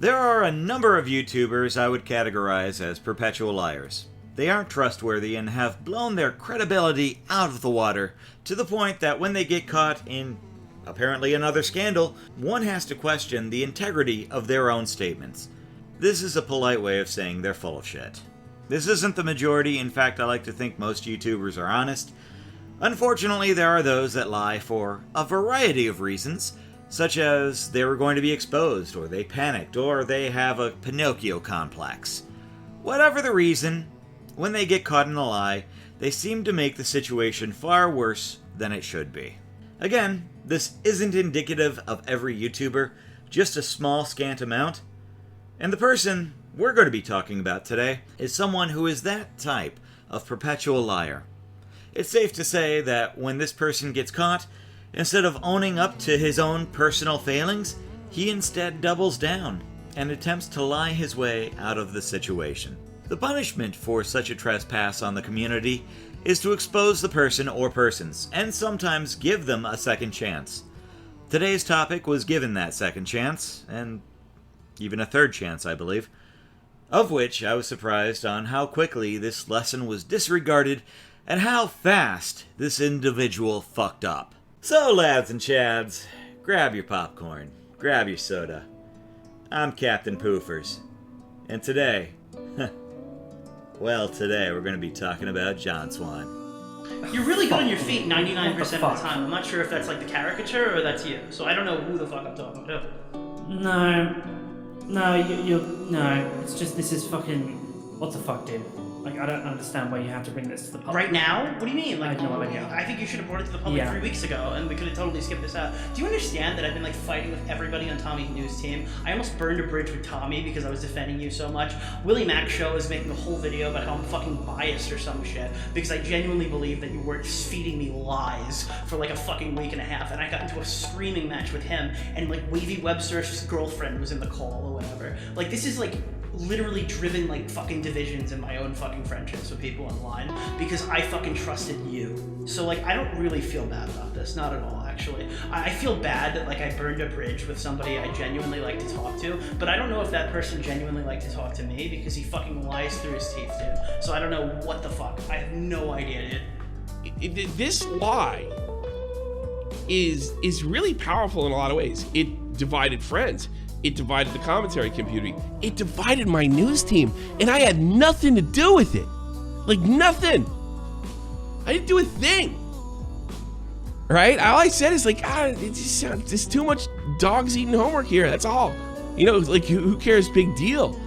There are a number of YouTubers I would categorize as perpetual liars. They aren't trustworthy and have blown their credibility out of the water to the point that when they get caught in apparently another scandal, one has to question the integrity of their own statements. This is a polite way of saying they're full of shit. This isn't the majority. In fact, I like to think most YouTubers are honest. Unfortunately, there are those that lie for a variety of reasons, such as they were going to be exposed, or they panicked, or they have a Pinocchio complex. Whatever the reason, when they get caught in a lie, they seem to make the situation far worse than it should be. Again, this isn't indicative of every YouTuber, just a small scant amount. And the person we're going to be talking about today is someone who is that type of perpetual liar. It's safe to say that when this person gets caught, instead of owning up to his own personal failings, he instead doubles down and attempts to lie his way out of the situation. The punishment for such a trespass on the community is to expose the person or persons, and sometimes give them a second chance. Today's topic was given that second chance, and even a third chance, I believe, of which I was surprised on how quickly this lesson was disregarded and how fast this individual fucked up. So, lads and chads, grab your popcorn, grab your soda. I'm Captain Poofers, and today, today we're going to be talking about John Swan. You're really good on your feet 99% of the time. I'm not sure if that's like the caricature or that's you. So I don't know who the fuck I'm talking to. No, it's just, this is fucking, what the fuck, dude? Like, I don't understand why you have to bring this to the public. Right now? What do you mean? Like, I have no idea. I think you should have brought it to the public 3 weeks ago, and we could have totally skipped this out. Do you understand that I've been like fighting with everybody on Tommy's news team? I almost burned a bridge with Tommy because I was defending you so much. Willie Mac Show is making a whole video about how I'm fucking biased or some shit because I genuinely believe that you were just feeding me lies for like a fucking week and a half, and I got into a screaming match with him, and like Wavy Webster's girlfriend was in the call or whatever. Like, this is like literally driven like fucking divisions in my own fucking friendships with people online because I fucking trusted you. So like, I don't really feel bad about this, not at all actually. I feel bad that like I burned a bridge with somebody I genuinely like to talk to, but I don't know if that person genuinely liked to talk to me because he fucking lies through his teeth, dude. So I don't know what the fuck. I have no idea, dude. This lie is really powerful in a lot of ways. It divided friends. It divided the commentary community. It divided my news team, and I had nothing to do with it. Like, nothing. I didn't do a thing. Right? All I said is like, it just sounds, there's too much dogs eating homework here. That's all. You know, like, who cares? Big deal.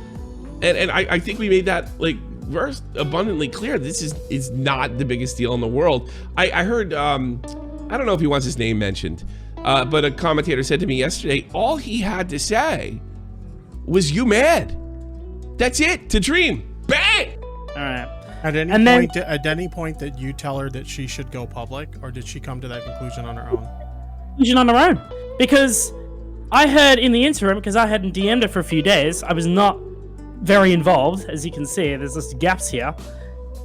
And I think we made that like verse abundantly clear. This is not the biggest deal in the world. I heard, I don't know if he wants his name mentioned, but a commentator said to me yesterday, all he had to say was, "You mad?" That's it. To dream. Bang. All right. At any point, did you tell her that she should go public, or did she come to that conclusion on her own? Conclusion on her own, because I heard in the interim, because I hadn't DM'd her for a few days, I was not very involved, as you can see. There's just gaps here.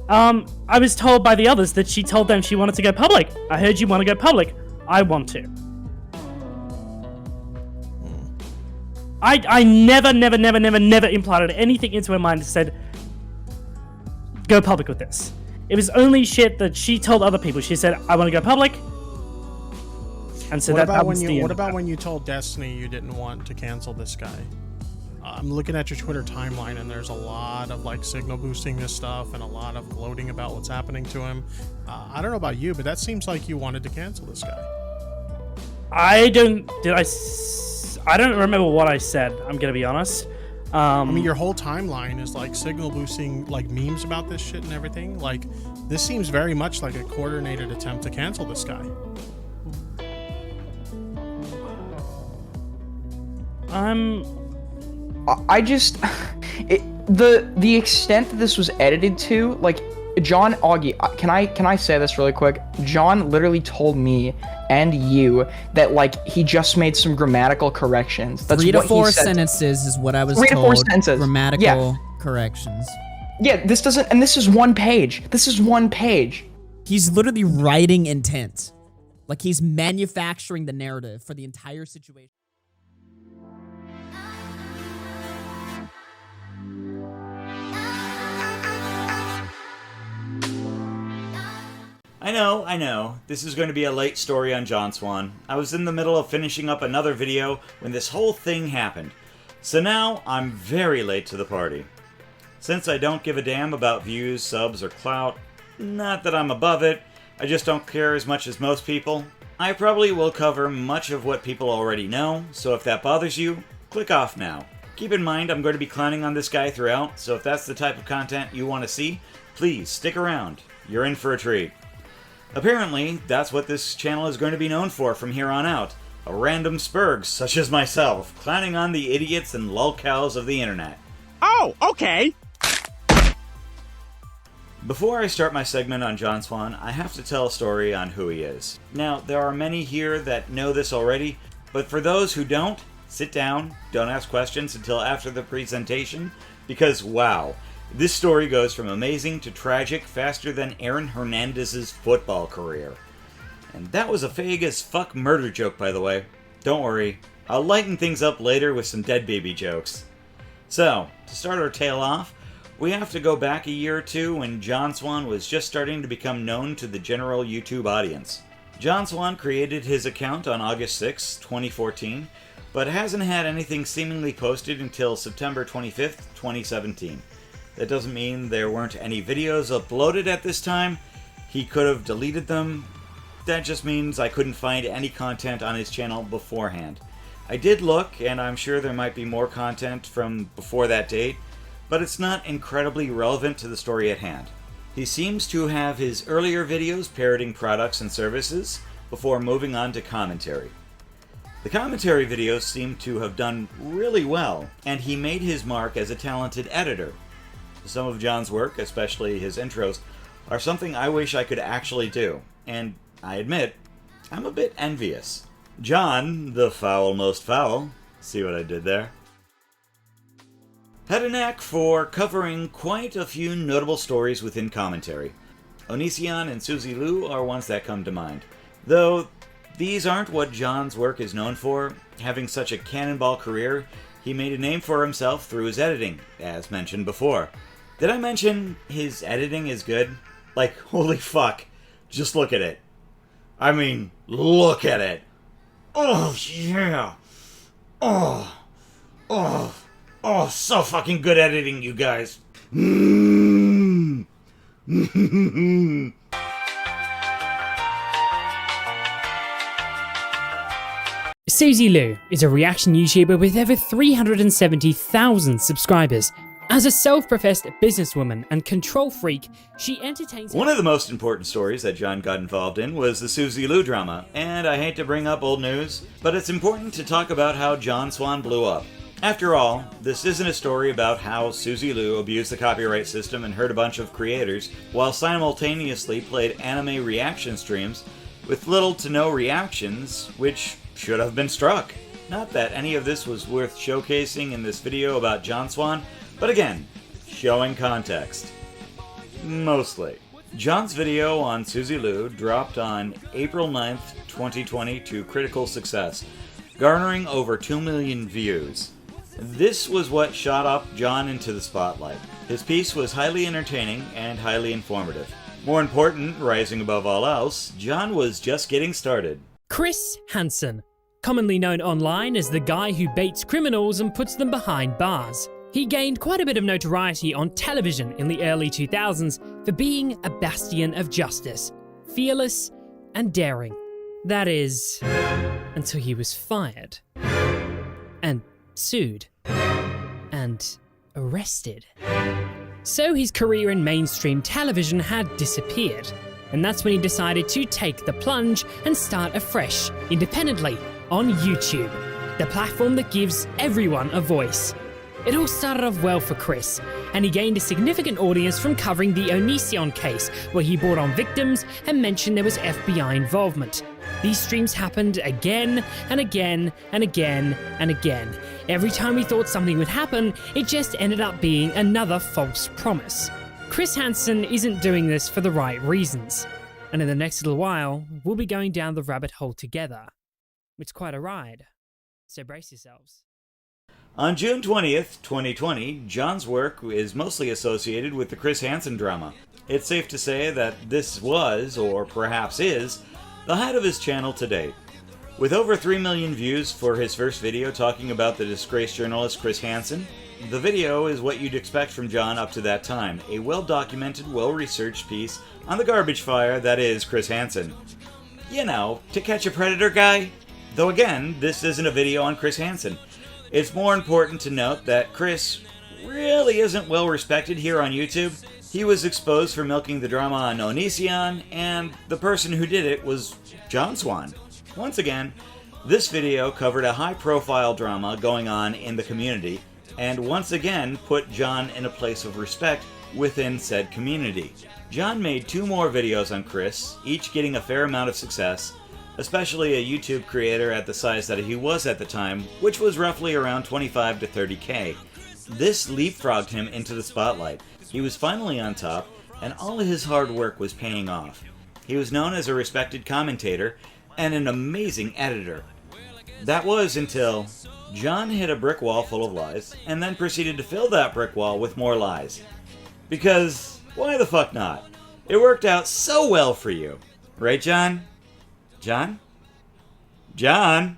I was told by the others that she told them she wanted to go public. I heard you want to go public. I want to. I never implanted anything into her mind that said, go public with this. It was only shit that she told other people. She said, I want to go public. And so what about when you told Destiny you didn't want to cancel this guy? I'm looking at your Twitter timeline, and there's a lot of like signal boosting this stuff and a lot of gloating about what's happening to him. I don't know about you, but that seems like you wanted to cancel this guy. I don't remember what I said. I'm gonna be honest. I mean, your whole timeline is like signal boosting, like memes about this shit and everything. Like, this seems very much like a coordinated attempt to cancel this guy. The extent that this was edited to, like, John Augie, can I say this really quick? John literally told me and you that like he just made some grammatical corrections. That's 3 to what 4 he said. sentences is what I was 3 to 4 told. sentences. Grammatical corrections. Yeah, this doesn't, and this is one page. This is one page. He's literally writing intent. Like he's manufacturing the narrative for the entire situation. I know. This is going to be a late story on John Swan. I was in the middle of finishing up another video when this whole thing happened. So now I'm very late to the party. Since I don't give a damn about views, subs, or clout, not that I'm above it, I just don't care as much as most people, I probably will cover much of what people already know, so if that bothers you, click off now. Keep in mind I'm going to be clowning on this guy throughout, so if that's the type of content you want to see, please stick around. You're in for a treat. Apparently, that's what this channel is going to be known for from here on out. A random spurg such as myself, clowning on the idiots and lolcows of the internet. Oh, okay. Before I start my segment on John Swan, I have to tell a story on who he is. Now, there are many here that know this already, but for those who don't, sit down, don't ask questions until after the presentation, because wow, this story goes from amazing to tragic faster than Aaron Hernandez's football career. And that was a fake as fuck murder joke, by the way. Don't worry, I'll lighten things up later with some dead baby jokes. So, to start our tale off, we have to go back a year or two when John Swan was just starting to become known to the general YouTube audience. John Swan created his account on August 6, 2014, but hasn't had anything seemingly posted until September 25th, 2017. That doesn't mean there weren't any videos uploaded at this time. He could have deleted them. That just means I couldn't find any content on his channel beforehand. I did look, and I'm sure there might be more content from before that date, but it's not incredibly relevant to the story at hand. He seems to have his earlier videos parroting products and services before moving on to commentary. The commentary videos seem to have done really well, and he made his mark as a talented editor. Some of John's work, especially his intros, are something I wish I could actually do, and I admit, I'm a bit envious. John, the foul most foul, see what I did there? Had a knack for covering quite a few notable stories within commentary. Onision and Suzy Lou are ones that come to mind. Though these aren't what John's work is known for, having such a cannonball career, he made a name for himself through his editing, as mentioned before. Did I mention his editing is good? Like, holy fuck, just look at it. I mean, look at it. Oh, yeah. Oh, so fucking good editing, you guys. Suzy Lou is a reaction YouTuber with over 370,000 subscribers. As a self-professed businesswoman and control freak, she entertains... One of the most important stories that John got involved in was the Suzy Lou drama, and I hate to bring up old news, but it's important to talk about how John Swan blew up. After all, this isn't a story about how Suzy Lou abused the copyright system and hurt a bunch of creators, while simultaneously played anime reaction streams with little to no reactions, which should have been struck. Not that any of this was worth showcasing in this video about John Swan, but again, showing context. Mostly. John's video on Suzy Lou dropped on April 9th, 2020 to critical success, garnering over 2 million views. This was what shot up John into the spotlight. His piece was highly entertaining and highly informative. More important, rising above all else, John was just getting started. Chris Hansen, commonly known online as the guy who baits criminals and puts them behind bars. He gained quite a bit of notoriety on television in the early 2000s for being a bastion of justice, fearless and daring. That is, until he was fired, and sued, and arrested. So his career in mainstream television had disappeared, and that's when he decided to take the plunge and start afresh, independently, on YouTube, the platform that gives everyone a voice. It all started off well for Chris, and he gained a significant audience from covering the Onision case, where he brought on victims and mentioned there was FBI involvement. These streams happened again and again and again and again. Every time we thought something would happen, it just ended up being another false promise. Chris Hansen isn't doing this for the right reasons, and in the next little while, we'll be going down the rabbit hole together. It's quite a ride, so brace yourselves. On June 20th, 2020, John's work is mostly associated with the Chris Hansen drama. It's safe to say that this was, or perhaps is, the height of his channel to date. With over 3 million views for his first video talking about the disgraced journalist Chris Hansen, the video is what you'd expect from John up to that time, a well-documented, well-researched piece on the garbage fire that is Chris Hansen. You know, To Catch a Predator guy? Though again, this isn't a video on Chris Hansen. It's more important to note that Chris really isn't well respected here on YouTube. He was exposed for milking the drama on Onision, and the person who did it was John Swan. Once again, this video covered a high-profile drama going on in the community, and once again put John in a place of respect within said community. John made 2 more videos on Chris, each getting a fair amount of success, especially a YouTube creator at the size that he was at the time, which was roughly around 25 to 30k. This leapfrogged him into the spotlight. He was finally on top, and all of his hard work was paying off. He was known as a respected commentator and an amazing editor. That was until John hit a brick wall full of lies, and then proceeded to fill that brick wall with more lies. Because, why the fuck not? It worked out so well for you. Right, John? John? John?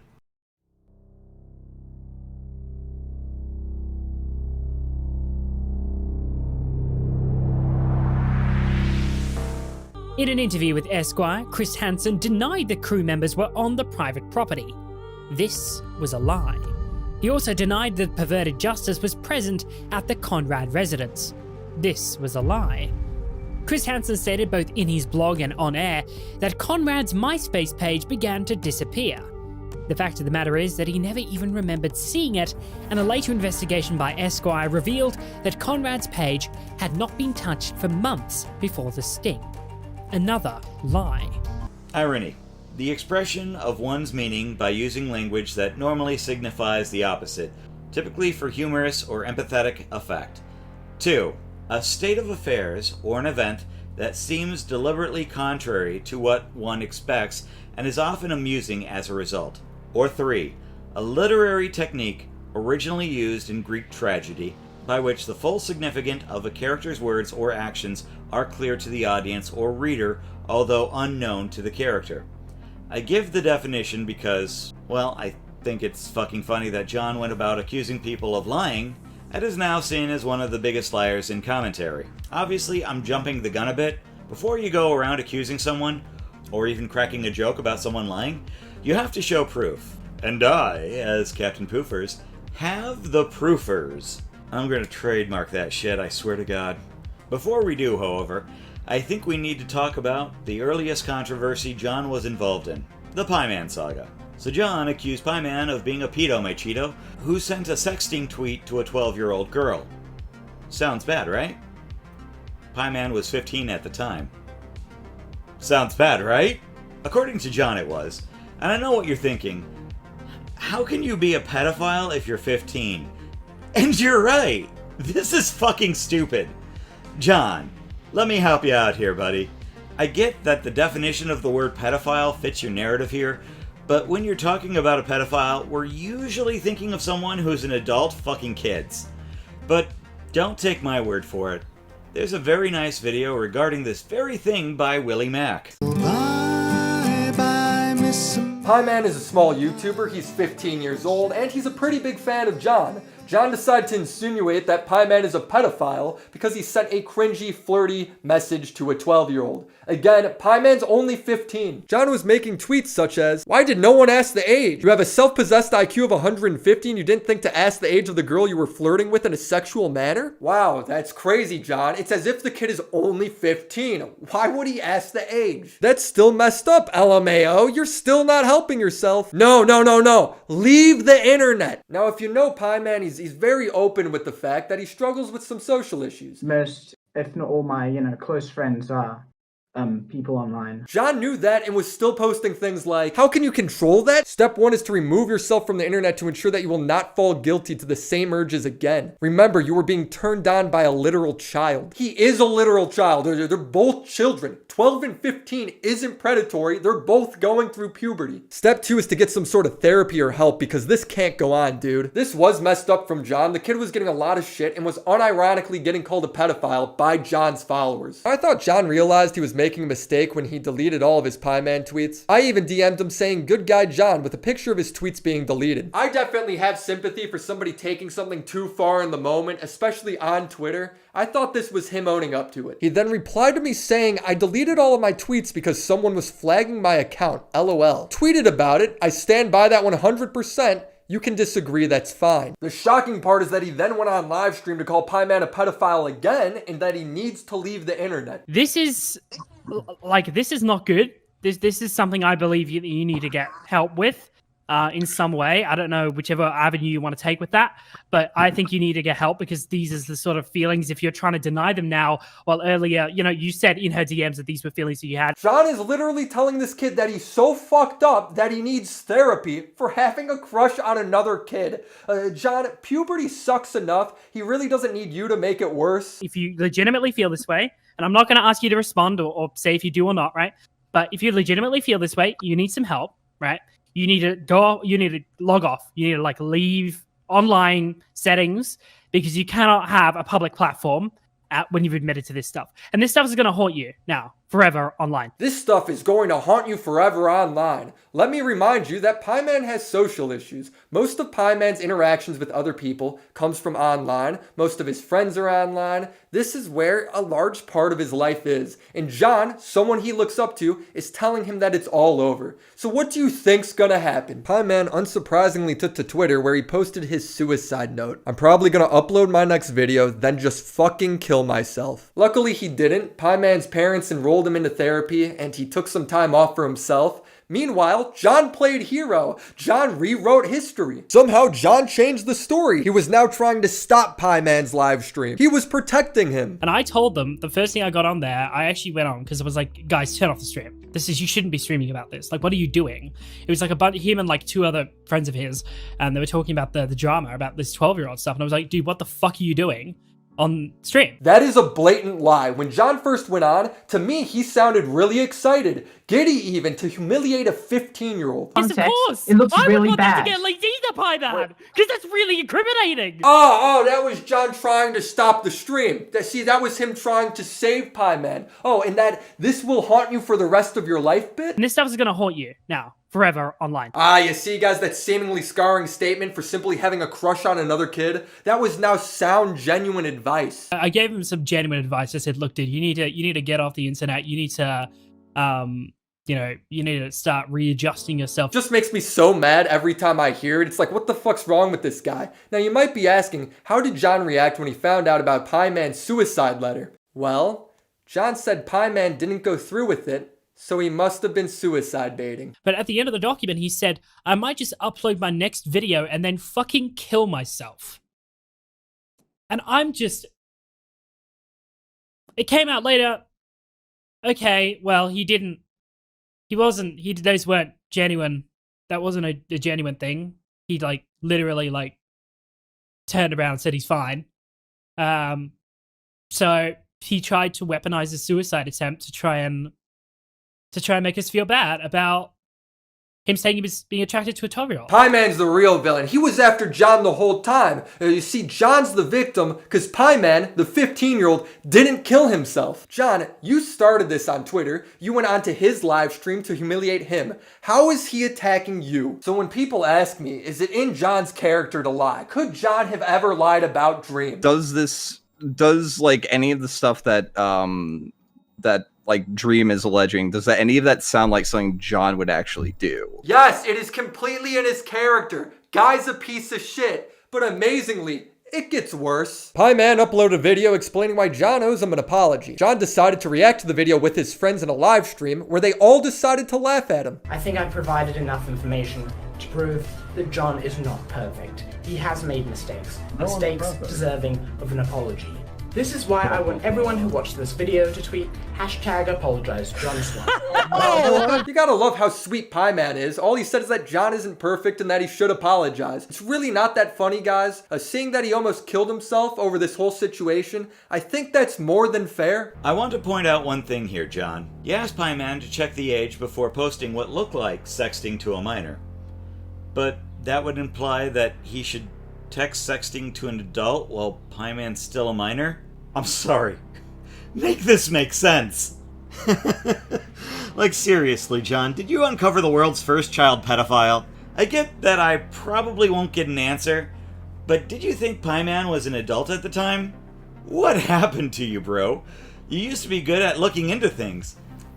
In an interview with Esquire, Chris Hansen denied the crew members were on the private property. This was a lie. He also denied that perverted justice was present at the Conrad residence. This was a lie. Chris Hansen stated both in his blog and on air that Conrad's MySpace page began to disappear. The fact of the matter is that he never even remembered seeing it, and a later investigation by Esquire revealed that Conrad's page had not been touched for months before the sting. Another lie. Irony. The expression of one's meaning by using language that normally signifies the opposite, typically for humorous or empathetic effect. 2. A state of affairs or an event that seems deliberately contrary to what one expects and is often amusing as a result. Or 3. A literary technique originally used in Greek tragedy by which the full significance of a character's words or actions are clear to the audience or reader, although unknown to the character. I give the definition because, well, I think it's fucking funny that John went about accusing people of lying and is now seen as one of the biggest liars in commentary. Obviously, I'm jumping the gun a bit. Before you go around accusing someone, or even cracking a joke about someone lying, you have to show proof. And I, as Captain Poofers, have the proofers. I'm gonna trademark that shit, I swear to God. Before we do, however, I think we need to talk about the earliest controversy John was involved in, the Pyman Saga. So John accused Pyman of being a pedo machito who sent a sexting tweet to a 12-year-old girl. Sounds bad, right? Pyman was 15 at the time. Sounds bad, right? According to John it was. And I know what you're thinking. How can you be a pedophile if you're 15? And you're right! This is fucking stupid. John, let me help you out here, buddy. I get that the definition of the word pedophile fits your narrative here, but when you're talking about a pedophile, we're usually thinking of someone who's an adult fucking kids. But don't take my word for it. There's a very nice video regarding this very thing by Willie Mack. Pyman is a small YouTuber, he's 15 years old, and he's a pretty big fan of John. John decided to insinuate that Pyman is a pedophile because he sent a cringy, flirty message to a 12-year-old. Again, Pyman's only 15. John was making tweets such as, "Why did no one ask the age? You have a self-possessed IQ of 150 and you didn't think to ask the age of the girl you were flirting with in a sexual manner? Wow, that's crazy, John. It's as if the kid is only 15. Why would he ask the age? That's still messed up, LMAO. You're still not helping yourself. No. Leave the internet." Now, if you know Pyman, he's very open with the fact that he struggles with some social issues. Most, if not all my, close friends are people online. John knew that and was still posting things like, how can you control that? Step 1 is to remove yourself from the internet to ensure that you will not fall guilty to the same urges again. Remember, you were being turned on by a literal child. He is a literal child. They're both children. 12 and 15 isn't predatory. They're both going through puberty. Step 2 is to get some sort of therapy or help because this can't go on, dude. This was messed up from John. The kid was getting a lot of shit and was unironically getting called a pedophile by John's followers. I thought John realized he was making a mistake when he deleted all of his Pyman tweets. I even DM'd him saying good guy John with a picture of his tweets being deleted. I definitely have sympathy for somebody taking something too far in the moment, especially on Twitter. I thought this was him owning up to it. He then replied to me saying, I deleted all of my tweets because someone was flagging my account, LOL. Tweeted about it. I stand by that 100%. You can disagree, that's fine. The shocking part is that he then went on live stream to call Pyman a pedophile again and that he needs to leave the internet. This is not good. This is something I believe you need to get help with in some way. I don't know whichever avenue you want to take with that, but I think you need to get help because these are the sort of feelings if you're trying to deny them now. Well, earlier, you said in her DMs that these were feelings that you had. John is literally telling this kid that he's so fucked up that he needs therapy for having a crush on another kid. John, puberty sucks enough. He really doesn't need you to make it worse. If you legitimately feel this way, and I'm not going to ask you to respond or say if you do or not, right? But if you legitimately feel this way, you need some help, right? You need to log off. You need to leave online settings because you cannot have a public platform when you've admitted to this stuff. And this stuff is going to haunt you now, forever online. This stuff is going to haunt you forever online. Let me remind you that Pyman has social issues. Most of Pyman's interactions with other people comes from online. Most of his friends are online. This is where a large part of his life is. And John, someone he looks up to, is telling him that it's all over. So what do you think's gonna happen? Pyman unsurprisingly took to Twitter where he posted his suicide note. I'm probably gonna upload my next video, then just fucking kill myself. Luckily he didn't. Pyman's parents enrolled him into therapy and he took some time off for himself. Meanwhile, John played hero. John rewrote history. Somehow, John changed the story. He was now trying to stop Pyman's live stream. He was protecting him. And I told them, the first thing I got on there, I actually went on because I was like, guys, turn off the stream. You shouldn't be streaming about this. What are you doing? It was about him and 2 other friends of his, and they were talking about the drama, about this 12-year-old stuff. And I was like, dude, what the fuck are you doing on stream? That is a blatant lie. When John first went on, to me, he sounded really excited. Giddy even to humiliate a 15-year-old. Yes, of course. It looks really I would want bad. them to get laid either by that, because that's really incriminating. Oh, that was John trying to stop the stream. That was him trying to save Pyman. Oh, and that this will haunt you for the rest of your life bit? And this stuff is going to haunt you now, forever online. You see, guys, that seemingly scarring statement for simply having a crush on another kid? That was now sound, genuine advice. I gave him some genuine advice. I said, look, dude, you need to get off the internet. You need to, you need to start readjusting yourself. Just makes me so mad every time I hear it. It's like, what the fuck's wrong with this guy? Now, you might be asking, how did John react when he found out about Pyman's suicide letter? Well, John said Pyman didn't go through with it, so he must have been suicide baiting. But at the end of the document, he said, I might just upload my next video and then fucking kill myself. And I'm just... It came out later. Okay, well, those weren't genuine. That wasn't a genuine thing. He, literally, turned around and said he's fine. So he tried to weaponize his suicide attempt to try and make us feel bad about him saying he was being attracted to a 12-year-old. Pyman's the real villain. He was after John the whole time. You see, John's the victim because Pyman, the 15-year-old, didn't kill himself. John, you started this on Twitter. You went onto his live stream to humiliate him. How is he attacking you? So when people ask me, is it in John's character to lie? Could John have ever lied about Dream? Does any of the stuff that Dream is alleging, does any of that sound like something John would actually do? Yes, it is completely in his character. Guy's a piece of shit. But amazingly, it gets worse. Pyman uploaded a video explaining why John owes him an apology. John decided to react to the video with his friends in a live stream where they all decided to laugh at him. I think I provided enough information to prove that John is not perfect. He has made mistakes. Mistakes deserving of an apology. This is why I want everyone who watched this video to tweet #apologize_John_Swan. You gotta love how sweet Pyman is. All he said is that John isn't perfect and that he should apologize. It's really not that funny, guys. Seeing that he almost killed himself over this whole situation, I think that's more than fair. I want to point out one thing here, John. You asked Pyman to check the age before posting what looked like sexting to a minor. But that would imply that he should text sexting to an adult while Pyman's still a minor? I'm sorry. Make this make sense. Like, seriously, John, did you uncover the world's first child pedophile? I get that I probably won't get an answer, but did you think Pyman was an adult at the time? What happened to you, bro? You used to be good at looking into things.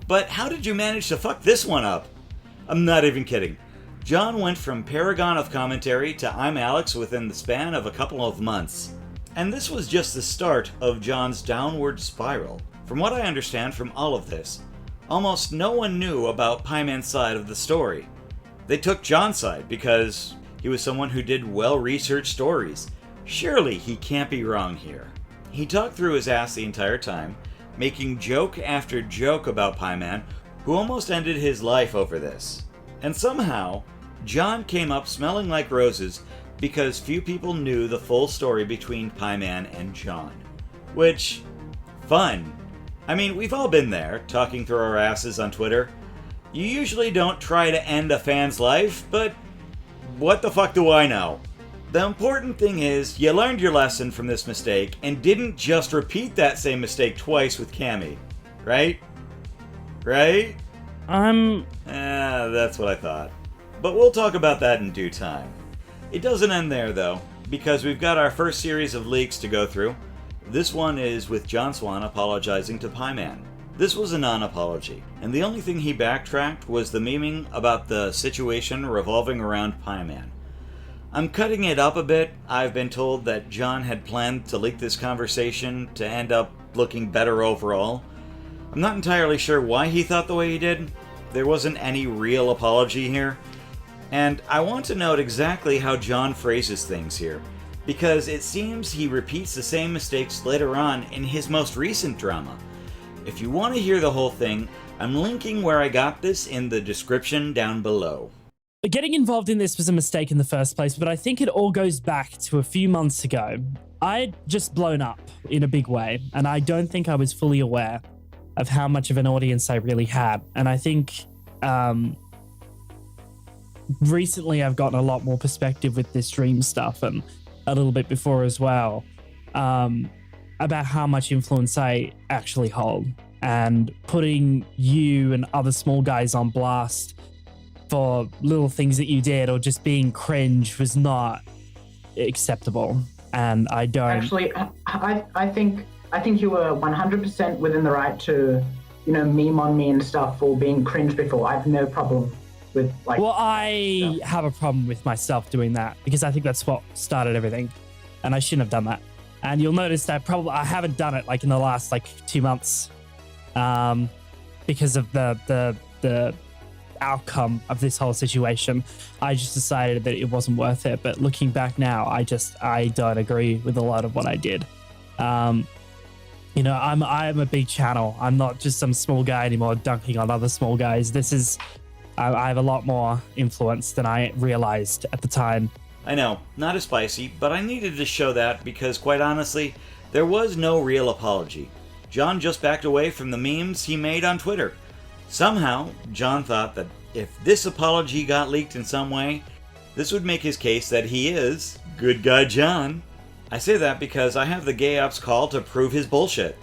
But how did you manage to fuck this one up? I'm not even kidding. John went from paragon of commentary to I'm Alex within the span of a couple of months. And this was just the start of John's downward spiral. From what I understand from all of this, almost no one knew about Pyman's side of the story. They took John's side because he was someone who did well-researched stories. Surely he can't be wrong here. He talked through his ass the entire time, making joke after joke about Pyman, who almost ended his life over this. And somehow, John came up smelling like roses because few people knew the full story between Pyman and John. Which, fun. I mean, we've all been there, talking through our asses on Twitter. You usually don't try to end a fan's life, but what the fuck do I know? The important thing is, you learned your lesson from this mistake and didn't just repeat that same mistake twice with Cami. Right? Right? That's what I thought. But we'll talk about that in due time. It doesn't end there, though, because we've got our first series of leaks to go through. This one is with John Swan apologizing to Pyman. This was a non-apology, and the only thing he backtracked was the memeing about the situation revolving around Pyman. I'm cutting it up a bit. I've been told that John had planned to leak this conversation to end up looking better overall. I'm not entirely sure why he thought the way he did. There wasn't any real apology here. And I want to note exactly how John phrases things here, because it seems he repeats the same mistakes later on in his most recent drama. If you want to hear the whole thing, I'm linking where I got this in the description down below. Getting involved in this was a mistake in the first place, but I think it all goes back to a few months ago. I'd just blown up in a big way, and I don't think I was fully aware of how much of an audience I really had. And I think recently I've gotten a lot more perspective with this stream stuff, and a little bit before as well, about how much influence I actually hold, and putting you and other small guys on blast for little things that you did or just being cringe was not acceptable. And I don't actually. I think you were 100% within the right to, meme on me and stuff for being cringe before. I have no problem with like. Well, I have a problem with myself doing that because I think that's what started everything, and I shouldn't have done that. And you'll notice that I haven't done it like in the last 2 months, because of the outcome of this whole situation. I just decided that it wasn't worth it. But looking back now, I don't agree with a lot of what I did. I'm a big channel. I'm not just some small guy anymore dunking on other small guys. I have a lot more influence than I realized at the time. I know, not as spicy, but I needed to show that because, quite honestly, there was no real apology. John just backed away from the memes he made on Twitter. Somehow, John thought that if this apology got leaked in some way, this would make his case that he is good guy John. I say that because I have the Gay Ops call to prove his bullshit.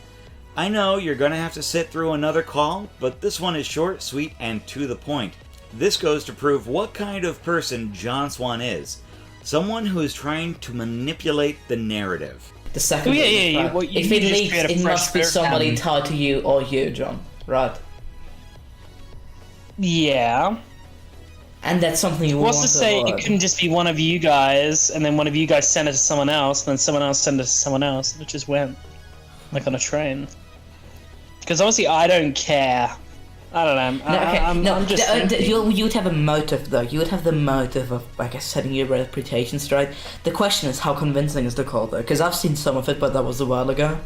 I know you're gonna have to sit through another call, but this one is short, sweet, and to the point. This goes to prove what kind of person John Swan is. Someone who is trying to manipulate the narrative. The second if it leaks, it must be somebody tied to you or you, John, right? Yeah. And that's something you want to to say avoid. It couldn't just be one of you guys, and then one of you guys send it to someone else, and then someone else send it to someone else. It just went, like on a train. Because obviously I don't care. I don't know. You would have a motive, though. You would have the motive of, setting your reputation straight. The question is, how convincing is the call, though? Because I've seen some of it, but that was a while ago.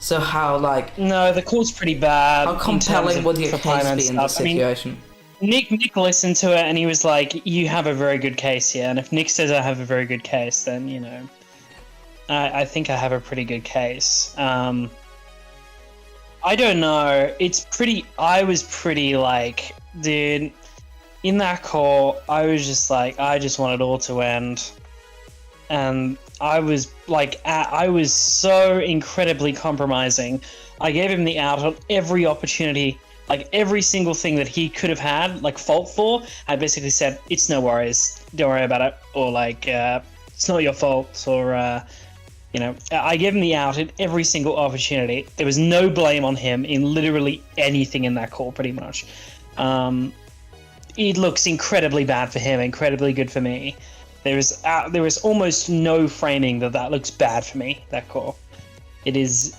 So how, like... No, the call's pretty bad. How compelling would your case be in this situation? Nick listened to it and he was like, you have a very good case here. And if Nick says I have a very good case, then, you know, I think I have a pretty good case. I don't know. I was pretty like, dude, in that call, I was just like, I just want it all to end. And I was like, I was so incredibly compromising. I gave him the out on every opportunity, like every single thing that he could have had, like fault for. I basically said, it's no worries, don't worry about it, or like, it's not your fault, or, you know, I gave him the out at every single opportunity. There was no blame on him in literally anything in that call, pretty much. It looks incredibly bad for him, incredibly good for me. There is almost no framing that looks bad for me, that call. It's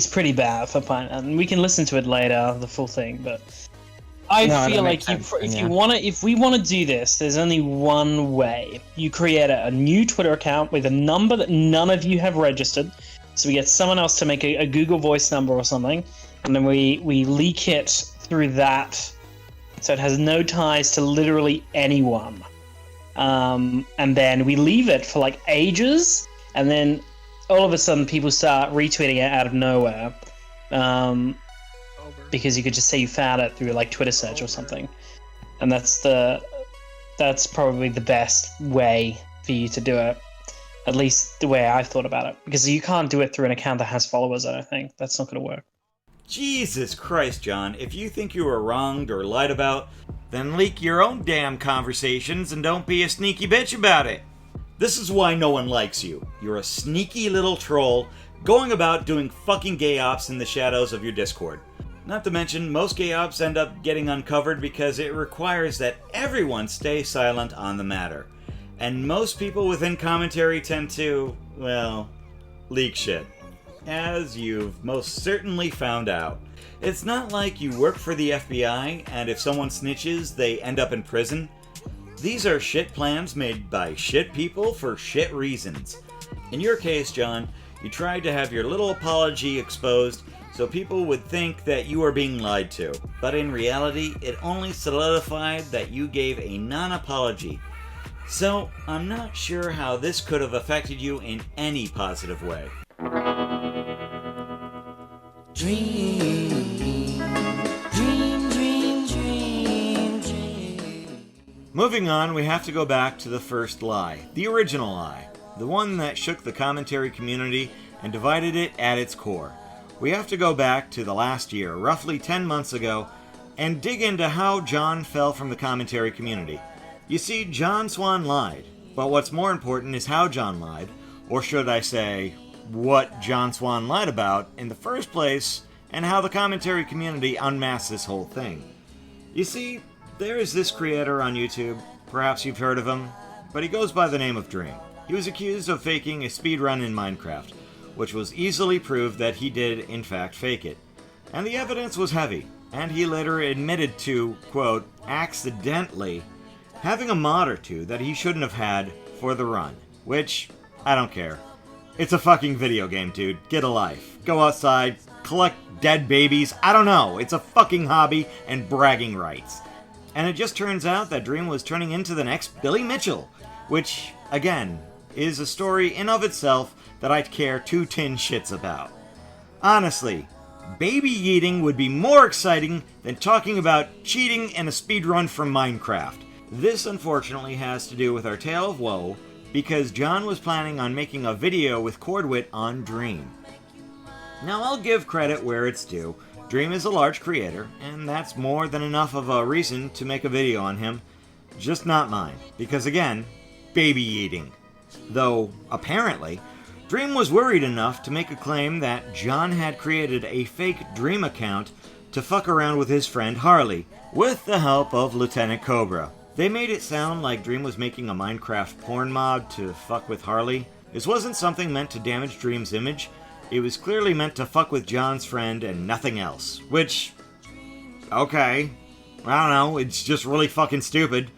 pretty bad for Pyman, and we can listen to it later, the full thing, but I feel like if we want to do this, there's only one way. You create a new Twitter account with a number that none of you have registered, so we get someone else to make a Google Voice number or something, and then we leak it through that, so it has no ties to literally anyone. And then we leave it for like ages, and then all of a sudden people start retweeting it out of nowhere. Because you could just say you found it through like Twitter search or something. And that's probably the best way for you to do it. At least the way I've thought about it. Because you can't do it through an account that has followers, I don't think. That's not going to work. Jesus Christ, John. If you think you were wronged or lied about, then leak your own damn conversations and don't be a sneaky bitch about it. This is why no one likes you. You're a sneaky little troll going about doing fucking gay ops in the shadows of your Discord. Not to mention, most gay ops end up getting uncovered because it requires that everyone stay silent on the matter. And most people within commentary tend to, well, leak shit. As you've most certainly found out. It's not like you work for the FBI and if someone snitches, they end up in prison. These are shit plans made by shit people for shit reasons. In your case, John, you tried to have your little apology exposed so people would think that you are being lied to. But in reality, it only solidified that you gave a non-apology. So, I'm not sure how this could have affected you in any positive way. Moving on, we have to go back to the first lie, the original lie, the one that shook the commentary community and divided it at its core. We have to go back to the last year, roughly 10 months ago, and dig into how John fell from the commentary community. You see, John Swan lied, but what's more important is how John lied, or should I say, what John Swan lied about in the first place, and how the commentary community unmasked this whole thing. You see, there is this creator on YouTube, perhaps you've heard of him, but he goes by the name of Dream. He was accused of faking a speedrun in Minecraft, which was easily proved that he did in fact fake it. And the evidence was heavy, and he later admitted to, quote, accidentally having a mod or two that he shouldn't have had for the run, which, I don't care. It's a fucking video game, dude. Get a life. Go outside, collect dead babies, I don't know. It's a fucking hobby and bragging rights. And it just turns out that Dream was turning into the next Billy Mitchell, which, again, is a story in of itself that I'd care two tin shits about. Honestly, baby eating would be more exciting than talking about cheating in a speedrun from Minecraft. This unfortunately has to do with our tale of woe, because John was planning on making a video with Cordwit on Dream. Now I'll give credit where it's due. Dream is a large creator, and that's more than enough of a reason to make a video on him. Just not mine, because again, baby eating. Though, apparently, Dream was worried enough to make a claim that John had created a fake Dream account to fuck around with his friend Harley, with the help of Lieutenant Cobra. They made it sound like Dream was making a Minecraft porn mod to fuck with Harley. This wasn't something meant to damage Dream's image. It was clearly meant to fuck with John's friend and nothing else. Which, okay, I don't know, it's just really fucking stupid.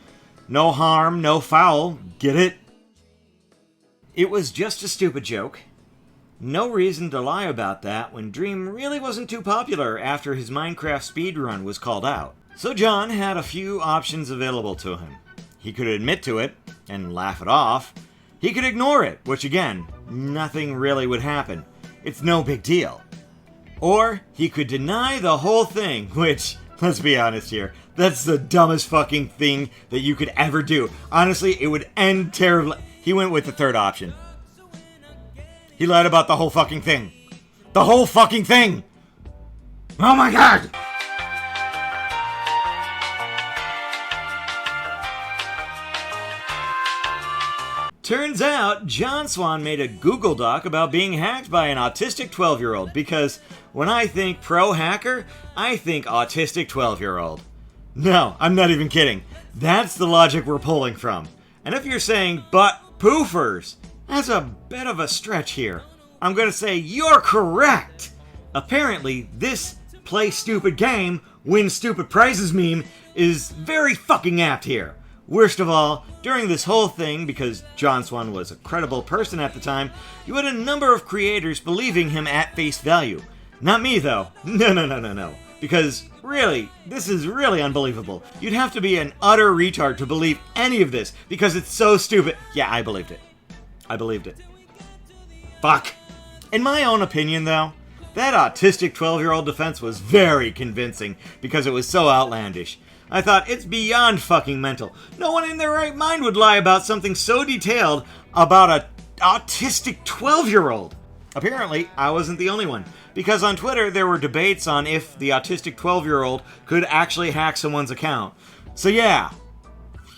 No harm, no foul, get it? It was just a stupid joke. No reason to lie about that when Dream really wasn't too popular after his Minecraft speedrun was called out. So John had a few options available to him. He could admit to it and laugh it off. He could ignore it, which again, nothing really would happen. It's no big deal. Or he could deny the whole thing, which, let's be honest here, that's the dumbest fucking thing that you could ever do. Honestly, it would end terribly. He went with the third option. He lied about the whole fucking thing. The whole fucking thing! Oh my god! Turns out, John Swan made a Google Doc about being hacked by an autistic 12-year-old, because when I think pro-hacker, I think autistic 12-year-old. No, I'm not even kidding. That's the logic we're pulling from. And if you're saying, but poofers, that's a bit of a stretch here. I'm gonna say you're correct! Apparently, this play stupid game, win stupid prizes meme is very fucking apt here. Worst of all, during this whole thing, because John Swan was a credible person at the time, you had a number of creators believing him at face value. Not me, though. No. Because, really, this is really unbelievable. You'd have to be an utter retard to believe any of this, because it's so stupid. Yeah, I believed it. I believed it. Fuck. In my own opinion, though, that autistic 12-year-old defense was very convincing, because it was so outlandish. I thought, it's beyond fucking mental. No one in their right mind would lie about something so detailed about an autistic 12-year-old. Apparently, I wasn't the only one, because on Twitter there were debates on if the autistic 12-year-old could actually hack someone's account. So yeah,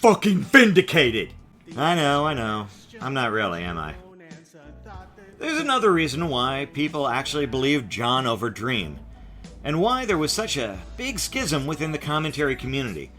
fucking vindicated. I know. I'm not really, am I? There's another reason why people actually believed John over Dream, and why there was such a big schism within the commentary community.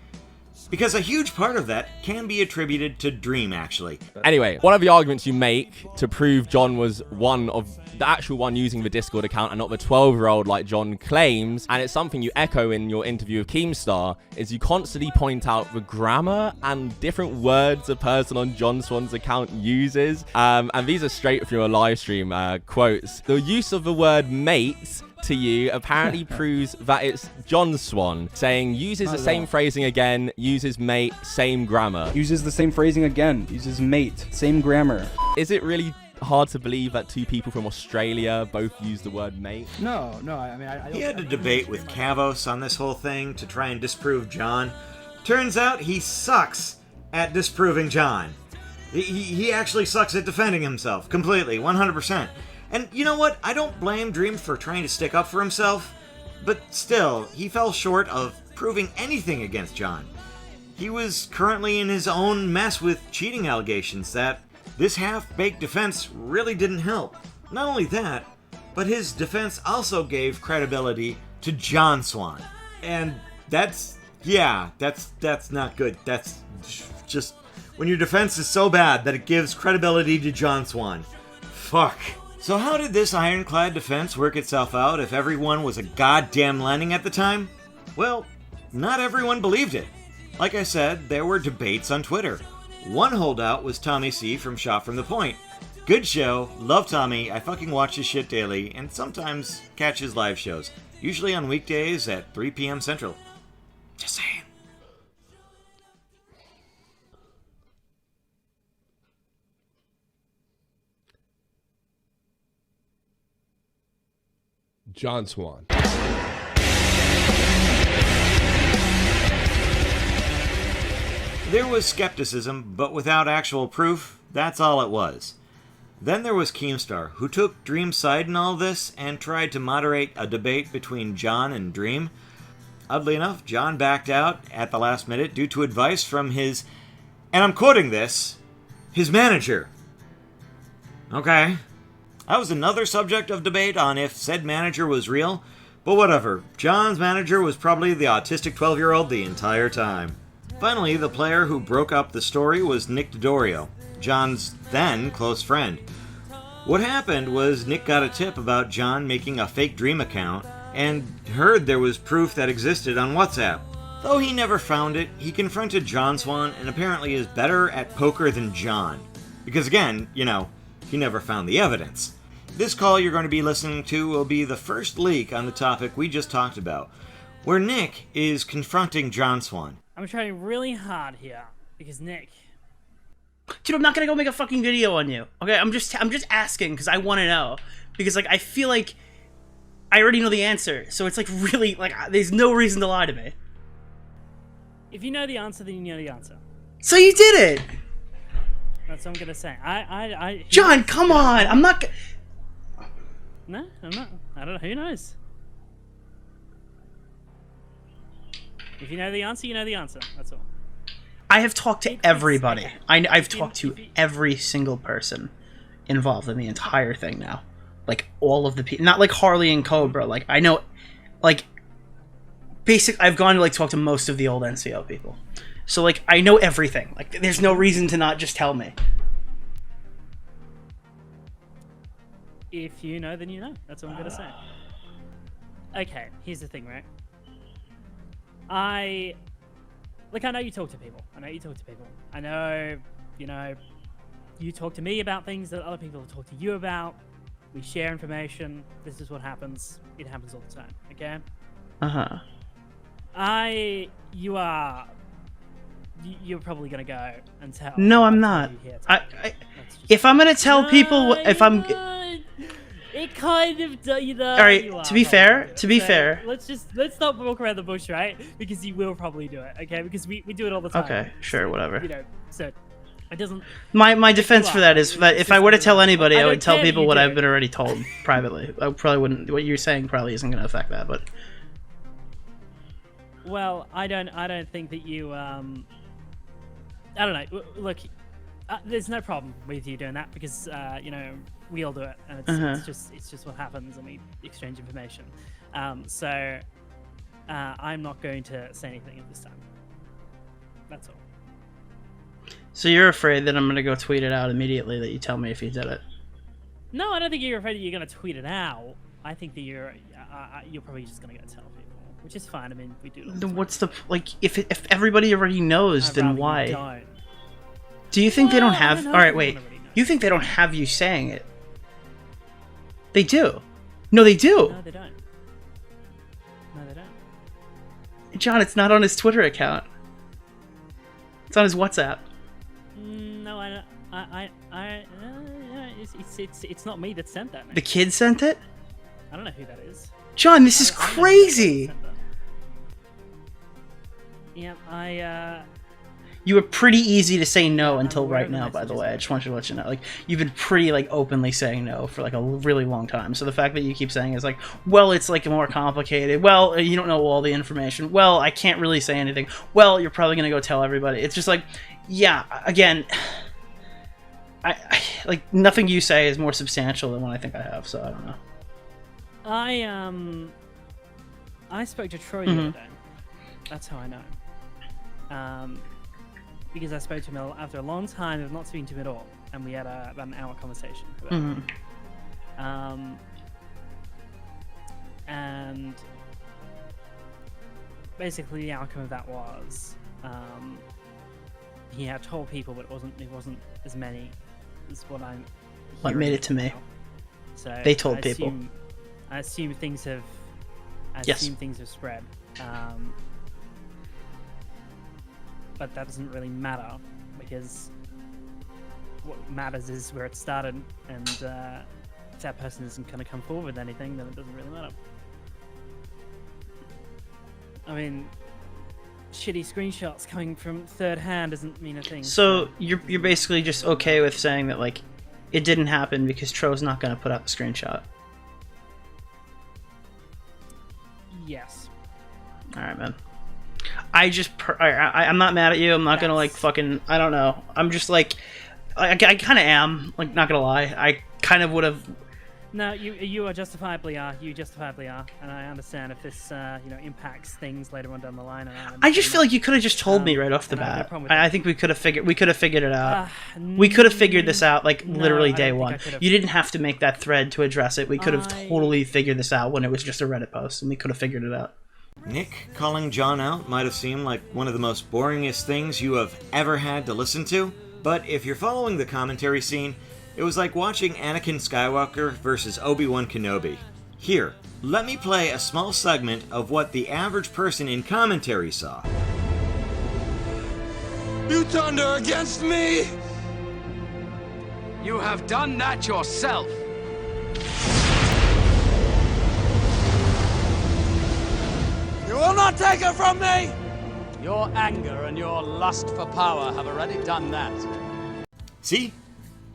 Because a huge part of that can be attributed to Dream, actually. Anyway, one of the arguments you make to prove John was the actual one using the Discord account and not the 12-year-old like John claims, and it's something you echo in your interview with Keemstar, is you constantly point out the grammar and different words a person on John Swan's account uses. And these are straight from your live stream quotes. The use of the word mates to you apparently proves that it's John Swan, saying uses the same phrasing again, uses mate, same grammar. Uses the same phrasing again, uses mate, same grammar. Is it really hard to believe that two people from Australia both use the word mate? No, I mean, I He had a debate with Kavos on this whole thing to try and disprove John. Turns out he sucks at disproving John. He actually sucks at defending himself, completely, 100%. And you know what? I don't blame Dream for trying to stick up for himself, but still, he fell short of proving anything against John. He was currently in his own mess with cheating allegations that this half-baked defense really didn't help. Not only that, but his defense also gave credibility to John Swan. And that's not good. That's just, when your defense is so bad that it gives credibility to John Swan. Fuck. So how did this ironclad defense work itself out if everyone was a goddamn landing at the time? Well, not everyone believed it. Like I said, there were debates on Twitter. One holdout was Tommy C from Shot From The Point. Good show, love Tommy, I fucking watch his shit daily, and sometimes catch his live shows. Usually on weekdays at 3 p.m. Central. Just saying. John Swan. There was skepticism, but without actual proof, that's all it was. Then there was Keemstar, who took Dream's side in all this and tried to moderate a debate between John and Dream. Oddly enough, John backed out at the last minute due to advice from his, and I'm quoting this, his manager. Okay. That was another subject of debate on if said manager was real, but whatever. John's manager was probably the autistic 12-year-old the entire time. Finally, the player who broke up the story was Nick Dodorio, John's then close friend. What happened was Nick got a tip about John making a fake Dream account and heard there was proof that existed on WhatsApp. Though he never found it, he confronted John Swan and apparently is better at poker than John. Because again, he never found the evidence. This call you're going to be listening to will be the first leak on the topic we just talked about, where Nick is confronting John Swan. I'm trying really hard here because Nick. Dude, I'm not gonna go make a fucking video on you. Okay, I'm just asking because I want to know, because like I feel like I already know the answer, so it's like really like there's no reason to lie to me. If you know the answer, then you know the answer. So you did it. That's what I'm gonna say. John, come on! I'm not. No, I'm not. I don't know. Who knows? If you know the answer, you know the answer. That's all. I have talked to everybody. I've talked to every single person involved in the entire thing now. Like, all of the people. Not like Harley and Cobra. Like, I know... Like, I've gone to, like, talk to most of the old NCO people. So, like, I know everything. Like, there's no reason to not just tell me. If you know, then you know. That's what I'm gonna say. Okay, here's the thing, right? Look, I know you talk to people. I know, you talk to me about things that other people talk to you about. We share information. This is what happens. It happens all the time, okay? Uh-huh. You're probably gonna go and tell. No, I'm not. If I'm gonna tell people, if I'm... It kind of does, you know. All right. To be fair, let's not walk around the bush, right? Because you will probably do it, okay? Because we do it all the time. Okay, sure, whatever. You know, so it doesn't. My defense for that is that if I were to tell anybody, I would tell people what I've been already told privately. I probably wouldn't. What you're saying probably isn't going to affect that, but. Well, I don't think that you. I don't know. Look, there's no problem with you doing that because we all do it, and it's just what happens, and we exchange information. So I'm not going to say anything at this time. That's all. So you're afraid that I'm going to go tweet it out immediately that you tell me if you did it? No, I don't think you're afraid that you're going to tweet it out. I think that you're probably just going to go tell people, which is fine. I mean, we do. Then what's the if everybody already knows, then why? Don't. Do you think they don't have? All right, wait. You think they don't have you saying it? They do. No, they do. No, they don't. No, they don't. John, it's not on his Twitter account. It's on his WhatsApp. No, I don't. It's not me that sent that. The kid sent it? I don't know who that is. John, this is crazy. Yeah, You were pretty easy to say no until right now, by the way. I just want you to let you know. Like, you've been pretty, like, openly saying no for, like, a really long time. So the fact that you keep saying is like, well, it's, like, more complicated. Well, you don't know all the information. Well, I can't really say anything. Well, you're probably going to go tell everybody. It's just like, yeah, again, I like, nothing you say is more substantial than what I think I have, so I don't know. I spoke to Troy the other day. That's how I know. Because I spoke to him after a long time of not speaking to him at all, and we had about an hour conversation about it. And basically the outcome of that was he had told people, but it wasn't as many as what I'm. What made it to me? So they told people. I assume things have. Things have spread. But that doesn't really matter, because what matters is where it started, and if that person isn't going to come forward with anything, then it doesn't really matter. I mean, shitty screenshots coming from third hand doesn't mean a thing. So you're basically just okay with saying that, like, it didn't happen because Tro's not going to put out the screenshot? Yes. Alright, man. I'm not mad at you. I'm not gonna, like, fucking, I don't know. I'm just, like, I kind of am, like, not gonna lie. I kind of would have. No, you justifiably are, and I understand if this, impacts things later on down the line. I just feel like you could have just told me right off the bat. I think we could have figured it out. We could have figured this out, like, literally day one. You didn't have to make that thread to address it. We could have totally figured this out when it was just a Reddit post, and we could have figured it out. Nick calling John out might have seemed like one of the most boringest things you have ever had to listen to, but if you're following the commentary scene, It was like watching Anakin Skywalker versus Obi-Wan Kenobi. Here, let me play a small segment of what the average person in commentary saw. You turned her against me! You have done that yourself! You will not take her from me! Your anger and your lust for power have already done that. See?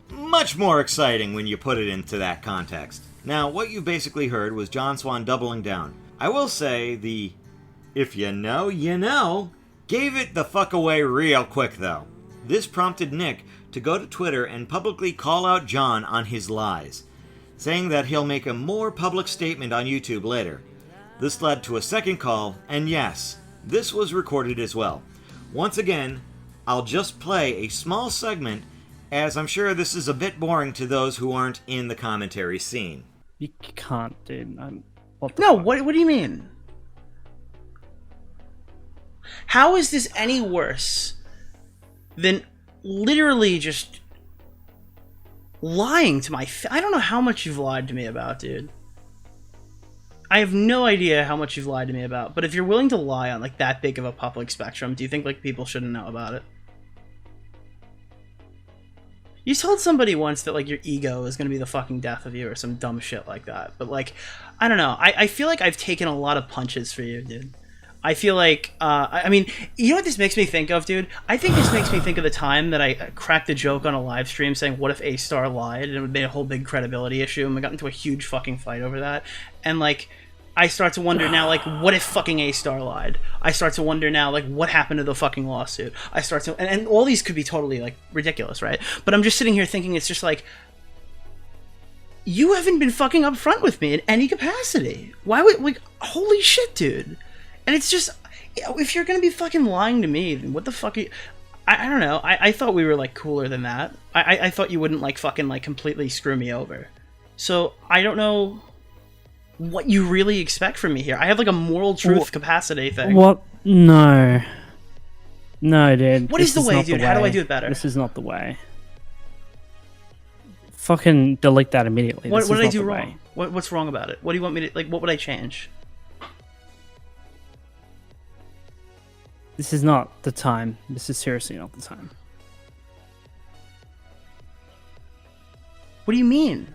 Much more exciting when you put it into that context. Now, what you basically heard was John Swan doubling down. I will say the "if you know, you know" gave it the fuck away real quick though. This prompted Nick to go to Twitter and publicly call out John on his lies, saying that he'll make a more public statement on YouTube later. This led to a second call, and yes, this was recorded as well. Once again, I'll just play a small segment, as I'm sure this is a bit boring to those who aren't in the commentary scene. You can't, dude. What do you mean? How is this any worse than literally just lying to my I don't know how much you've lied to me about, dude. I have no idea how much you've lied to me about, but if you're willing to lie on like that big of a public spectrum, do you think like people shouldn't know about it? You told somebody once that like your ego is gonna be the fucking death of you or some dumb shit like that, but like, I don't know. I feel like I've taken a lot of punches for you, dude. I feel like, I mean, you know what this makes me think of, dude? I think this makes me think of the time that I cracked a joke on a live stream saying, what if A-Star lied? And it made a whole big credibility issue, and we got into a huge fucking fight over that. And, like, I start to wonder now, like, what if fucking A-Star lied? I start to wonder now, like, what happened to the fucking lawsuit? I start to, and all these could be totally, like, ridiculous, right? But I'm just sitting here thinking, it's just like, you haven't been fucking upfront with me in any capacity. Why would, like, holy shit, dude. And it's just, if you're gonna be fucking lying to me, then what the fuck are you... I don't know. I thought we were, like, cooler than that. I thought you wouldn't, like, fucking, like, completely screw me over. So, I don't know what you really expect from me here. I have, like, a moral truth capacity thing. What? No. No, dude. What is the way, dude? How do I do it better? This is not the way. Fucking delete that immediately. What did I do wrong? What's wrong about it? What do you want me to... Like, what would I change? This is not the time. This is seriously not the time. What do you mean?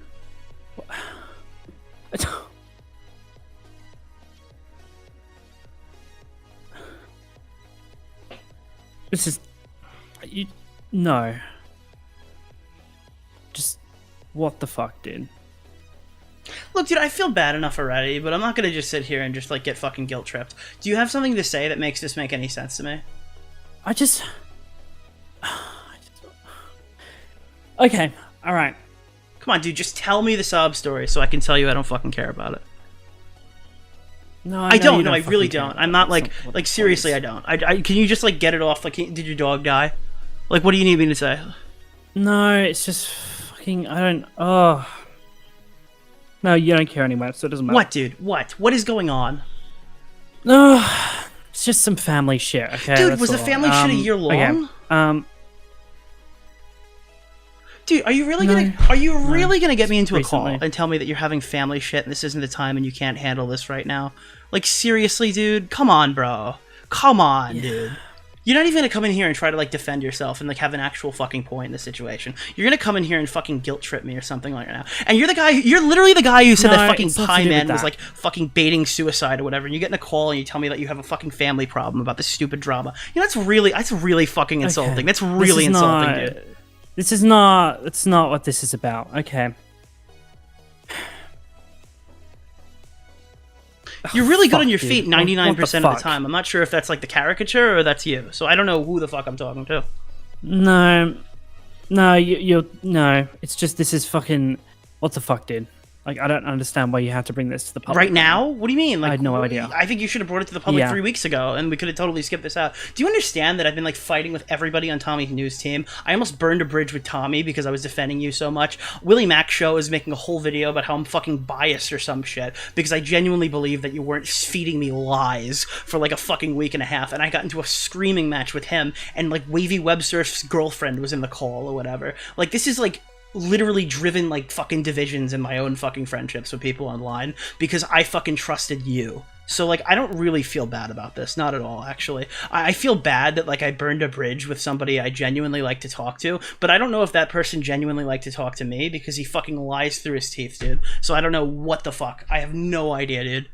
This is... No. Just... What the fuck, dude? Look, dude, I feel bad enough already, but I'm not gonna just sit here and just, like, get fucking guilt-tripped. Do you have something to say that makes this make any sense to me? I just... Okay, alright. Come on, dude, just tell me the sob story so I can tell you I don't fucking care about it. No, I don't. No, I really don't. I'm not, like, seriously, I don't. Can you just, like, get it off? Like, did your dog die? Like, what do you need me to say? No, it's just fucking... I don't... Oh... No, you don't care anymore, so it doesn't matter. What, dude? What? What is going on? No, it's just some family shit, okay? Dude, that's was the all. family shit a year long? Okay. Dude, are you really gonna get me into a call and tell me that you're having family shit and this isn't the time and you can't handle this right now? Like, seriously, dude? Come on, bro. Come on, dude. You're not even gonna come in here and try to, like, defend yourself and, like, have an actual fucking point in the situation. You're gonna come in here and fucking guilt trip me or something like that. And you're literally the guy who said that fucking Pyman was, like, fucking baiting suicide or whatever, and you get in a call and you tell me that you have a fucking family problem about this stupid drama. You know, that's really fucking insulting. Okay. That's really insulting, dude. It's not what this is about, okay? You're really good on your feet 99% of the time. I'm not sure if that's like the caricature or that's you. So I don't know who the fuck I'm talking to. No, no. It's just this is fucking. What the fuck, dude? Like, I don't understand why you have to bring this to the public. Right now? What do you mean? Like, I had no idea. I think you should have brought it to the public 3 weeks ago, and we could have totally skipped this out. Do you understand that I've been, like, fighting with everybody on Tommy's news team? I almost burned a bridge with Tommy because I was defending you so much. Willie Mac Show is making a whole video about how I'm fucking biased or some shit because I genuinely believe that you weren't feeding me lies for, like, a fucking week and a half, and I got into a screaming match with him, and, like, Wavy Websurf's girlfriend was in the call or whatever. Like, this is, like... literally driven like fucking divisions in my own fucking friendships with people online because I fucking trusted you. So like I don't really feel bad about this, not at all actually. I feel bad that like I burned a bridge with somebody I genuinely like to talk to, but I don't know if that person genuinely liked to talk to me because he fucking lies through his teeth, dude. So I don't know what the fuck. I have no idea, dude.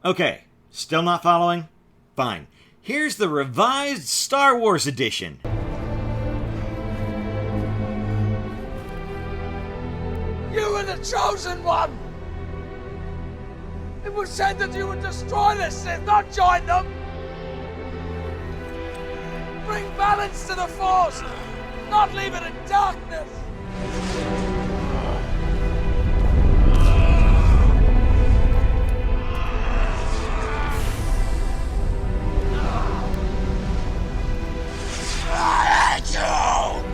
Okay, still not following? Fine. Here's the revised Star Wars edition. You were the chosen one! It was said that you would destroy the Sith, not join them! Bring balance to the Force, not leave it in darkness! I hate you!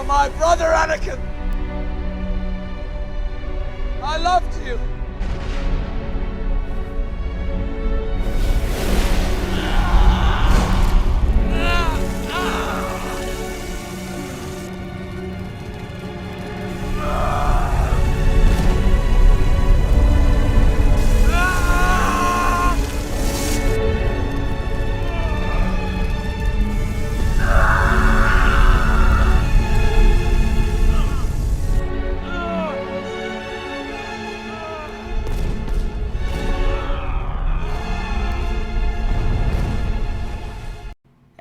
My brother Anakin! I loved you!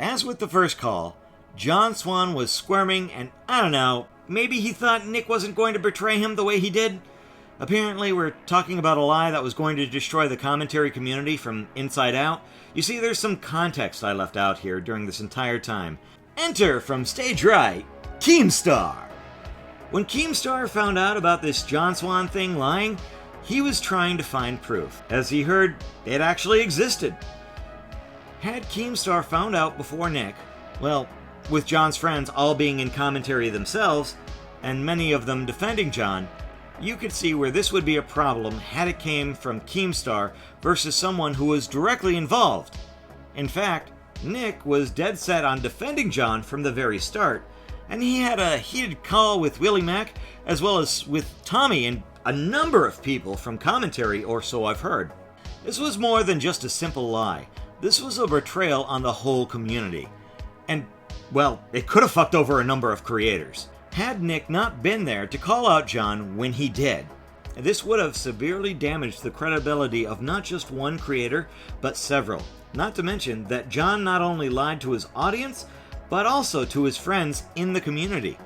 As with the first call, John Swan was squirming and, I don't know, maybe he thought Nick wasn't going to betray him the way he did? Apparently we're talking about a lie that was going to destroy the commentary community from inside out. You see, there's some context I left out here during this entire time. Enter, from stage right, Keemstar. When Keemstar found out about this John Swan thing lying, he was trying to find proof, as he heard it actually existed. Had Keemstar found out before Nick, well, with John's friends all being in commentary themselves, and many of them defending John, you could see where this would be a problem had it came from Keemstar versus someone who was directly involved. In fact, Nick was dead set on defending John from the very start, and he had a heated call with Willie Mack, as well as with Tommy and a number of people from commentary, or so I've heard. This was more than just a simple lie. This was a betrayal on the whole community. And, well, it could have fucked over a number of creators. Had Nick not been there to call out John when he did, this would have severely damaged the credibility of not just one creator, but several. Not to mention that John not only lied to his audience, but also to his friends in the community.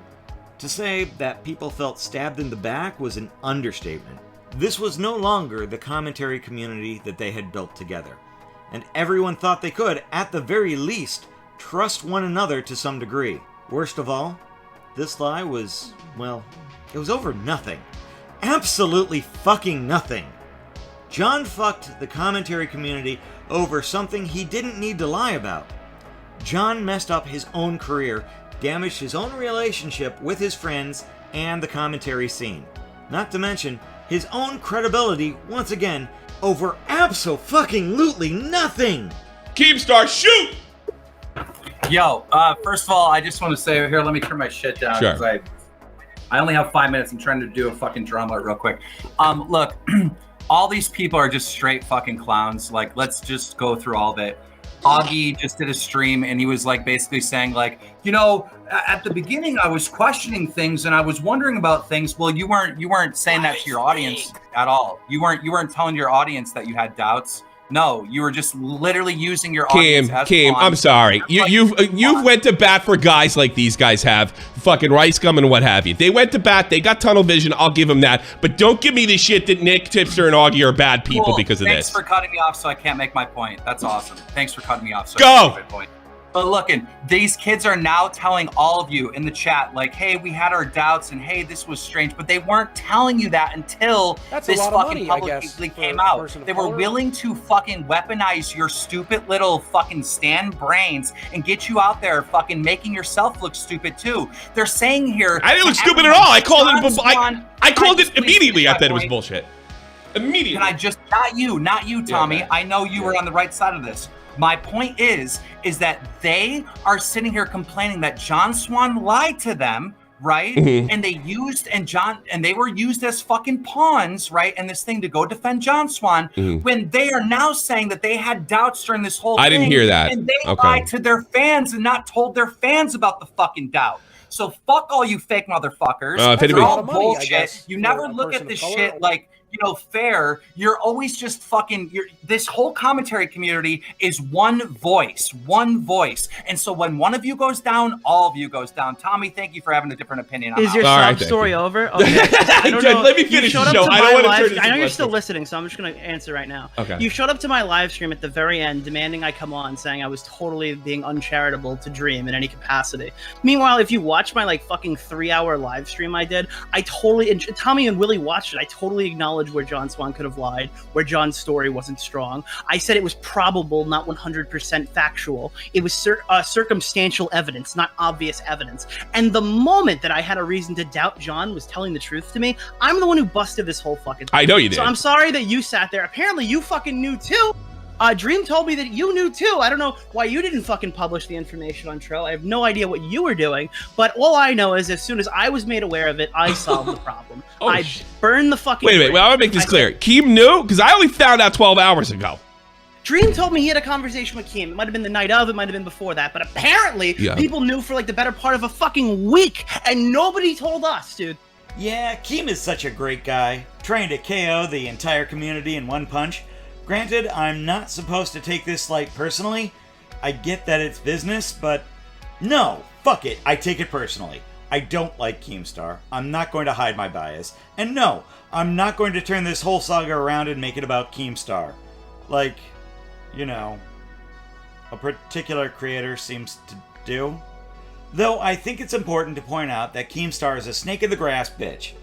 To say that people felt stabbed in the back was an understatement. This was no longer the commentary community that they had built together. And everyone thought they could, at the very least, trust one another to some degree. Worst of all, this lie was, well, it was over nothing. Absolutely fucking nothing. John fucked the commentary community over something he didn't need to lie about. John messed up his own career, damaged his own relationship with his friends and the commentary scene. Not to mention his own credibility once again over abso-fucking-lutely nothing! Keemstar, shoot! Yo, first of all, I just want to say, here, let me turn my shit down. Sure. 'Cause I only have 5 minutes. I'm trying to do a fucking drama real quick. Look, all these people are just straight fucking clowns. Like, let's just go through all of it. Augie just did a stream and he was like basically saying like, you know, at the beginning I was questioning things and I was wondering about things. Well, you weren't saying that to your audience at all. You weren't telling your audience that you had doubts. No, you were just literally using your audience as Keem, I'm sorry. You've went to bat for guys like these guys have, fucking rice gum and what have you. They went to bat. They got tunnel vision. I'll give them that. But don't give me the shit that Nick, Tipster, and Augie are bad people because of Thanks this. for cutting me off so I can't make my point. That's awesome. Thanks for cutting me off so Go! I can't make my point. But looking, these kids are now telling all of you in the chat, like, hey, we had our doubts and hey, this was strange. But they weren't telling you that until this fucking publicly came out. They were willing to fucking weaponize your stupid little fucking stand brains and get you out there fucking making yourself look stupid too. They're saying here. I didn't look stupid at all. I called it immediately. I thought it was bullshit. Immediately. Can I just, not you, Tommy. Yeah, I know you were on the right side of this. My point is that they are sitting here complaining that John Swan lied to them, right? Mhm. And they were used as fucking pawns, right? And this thing to go defend John Swan, when they are now saying that they had doubts during this whole thing. I didn't hear that. And they Okay. lied to their fans and not told their fans about the fucking doubt. So fuck all you fake motherfuckers. If They're anybody- all A lot of money, I bullshit. guess, You for never a look person at of this color. shit like, fair. You're always just fucking, this whole commentary community is one voice. And so when one of you goes down, all of you goes down. Tommy, thank you for having a different opinion. Is your sob story over? Okay. I don't know. Let me You finish showed the up show. to I my don't want to live- turn this I know into you're a- still listening, so I'm just going to answer right now. Okay. You showed up to my live stream at the very end demanding I come on, saying I was totally being uncharitable to Dream in any capacity. Meanwhile, if you watch my fucking 3-hour live stream I did, and Tommy and Willie watched it, I totally acknowledged where John Swan could have lied, where John's story wasn't strong. I said it was probable, not 100% factual. It was circumstantial evidence, not obvious evidence. And the moment that I had a reason to doubt John was telling the truth to me, I'm the one who busted this whole fucking thing. I know you did. So I'm sorry that you sat there. Apparently you fucking knew too. Dream told me that you knew too. I don't know why you didn't fucking publish the information on Tro. I have no idea what you were doing, but all I know is as soon as I was made aware of it, I solved the problem. I burned the fucking Wait. Well, I want to make this clear. Keem knew? Because I only found out 12 hours ago. Dream told me he had a conversation with Keem. It might have been the night of, it might have been before that, but apparently people knew for the better part of a fucking week, and nobody told us, dude. Yeah, Keem is such a great guy, trying to KO the entire community in one punch. Granted, I'm not supposed to take this personally. I get that it's business, but no, fuck it, I take it personally. I don't like Keemstar. I'm not going to hide my bias. And no, I'm not going to turn this whole saga around and make it about Keemstar. A particular creator seems to do. Though I think it's important to point out that Keemstar is a snake-in-the-grass bitch,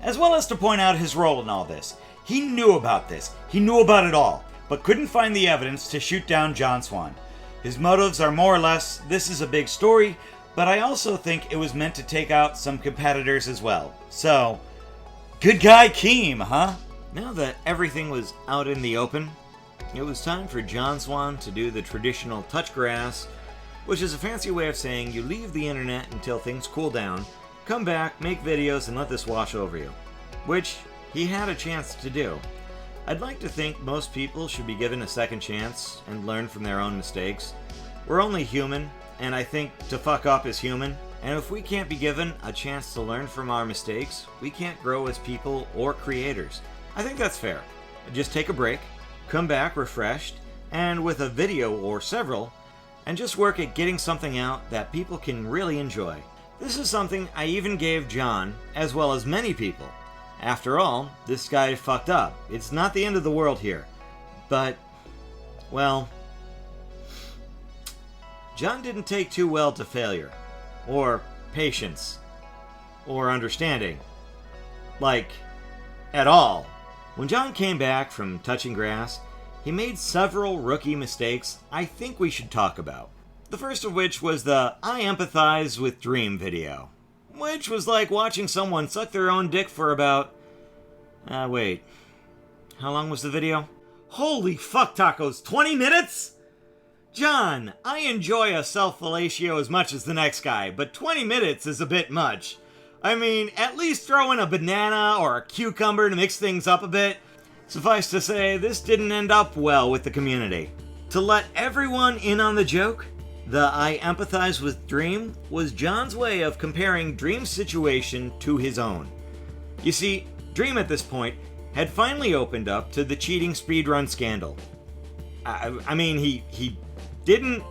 as well as to point out his role in all this. He knew about this. He knew about it all, but couldn't find the evidence to shoot down John Swan. His motives are more or less, this is a big story, but I also think it was meant to take out some competitors as well. So, good guy Keem, huh? Now that everything was out in the open, it was time for John Swan to do the traditional touch grass, which is a fancy way of saying you leave the internet until things cool down, come back, make videos, and let this wash over you. Which he had a chance to do. I'd like to think most people should be given a second chance and learn from their own mistakes. We're only human, and I think to fuck up is human, and if we can't be given a chance to learn from our mistakes, we can't grow as people or creators. I think that's fair. Just take a break, come back refreshed, and with a video or several, and just work at getting something out that people can really enjoy. This is something I even gave John, as well as many people. After all, this guy fucked up. It's not the end of the world here. But, well, John didn't take too well to failure. Or patience. Or understanding. At all. When John came back from touching grass, he made several rookie mistakes I think we should talk about. The first of which was the I Empathize with Dream video. Which was like watching someone suck their own dick for about... wait. How long was the video? Holy fuck tacos, 20 minutes? John, I enjoy a self-fellatio as much as the next guy, but 20 minutes is a bit much. I mean, at least throw in a banana or a cucumber to mix things up a bit. Suffice to say, this didn't end up well with the community. To let everyone in on the joke, the I Empathize with Dream was John's way of comparing Dream's situation to his own. You see, Dream at this point had finally opened up to the cheating speedrun scandal. I mean, he didn't.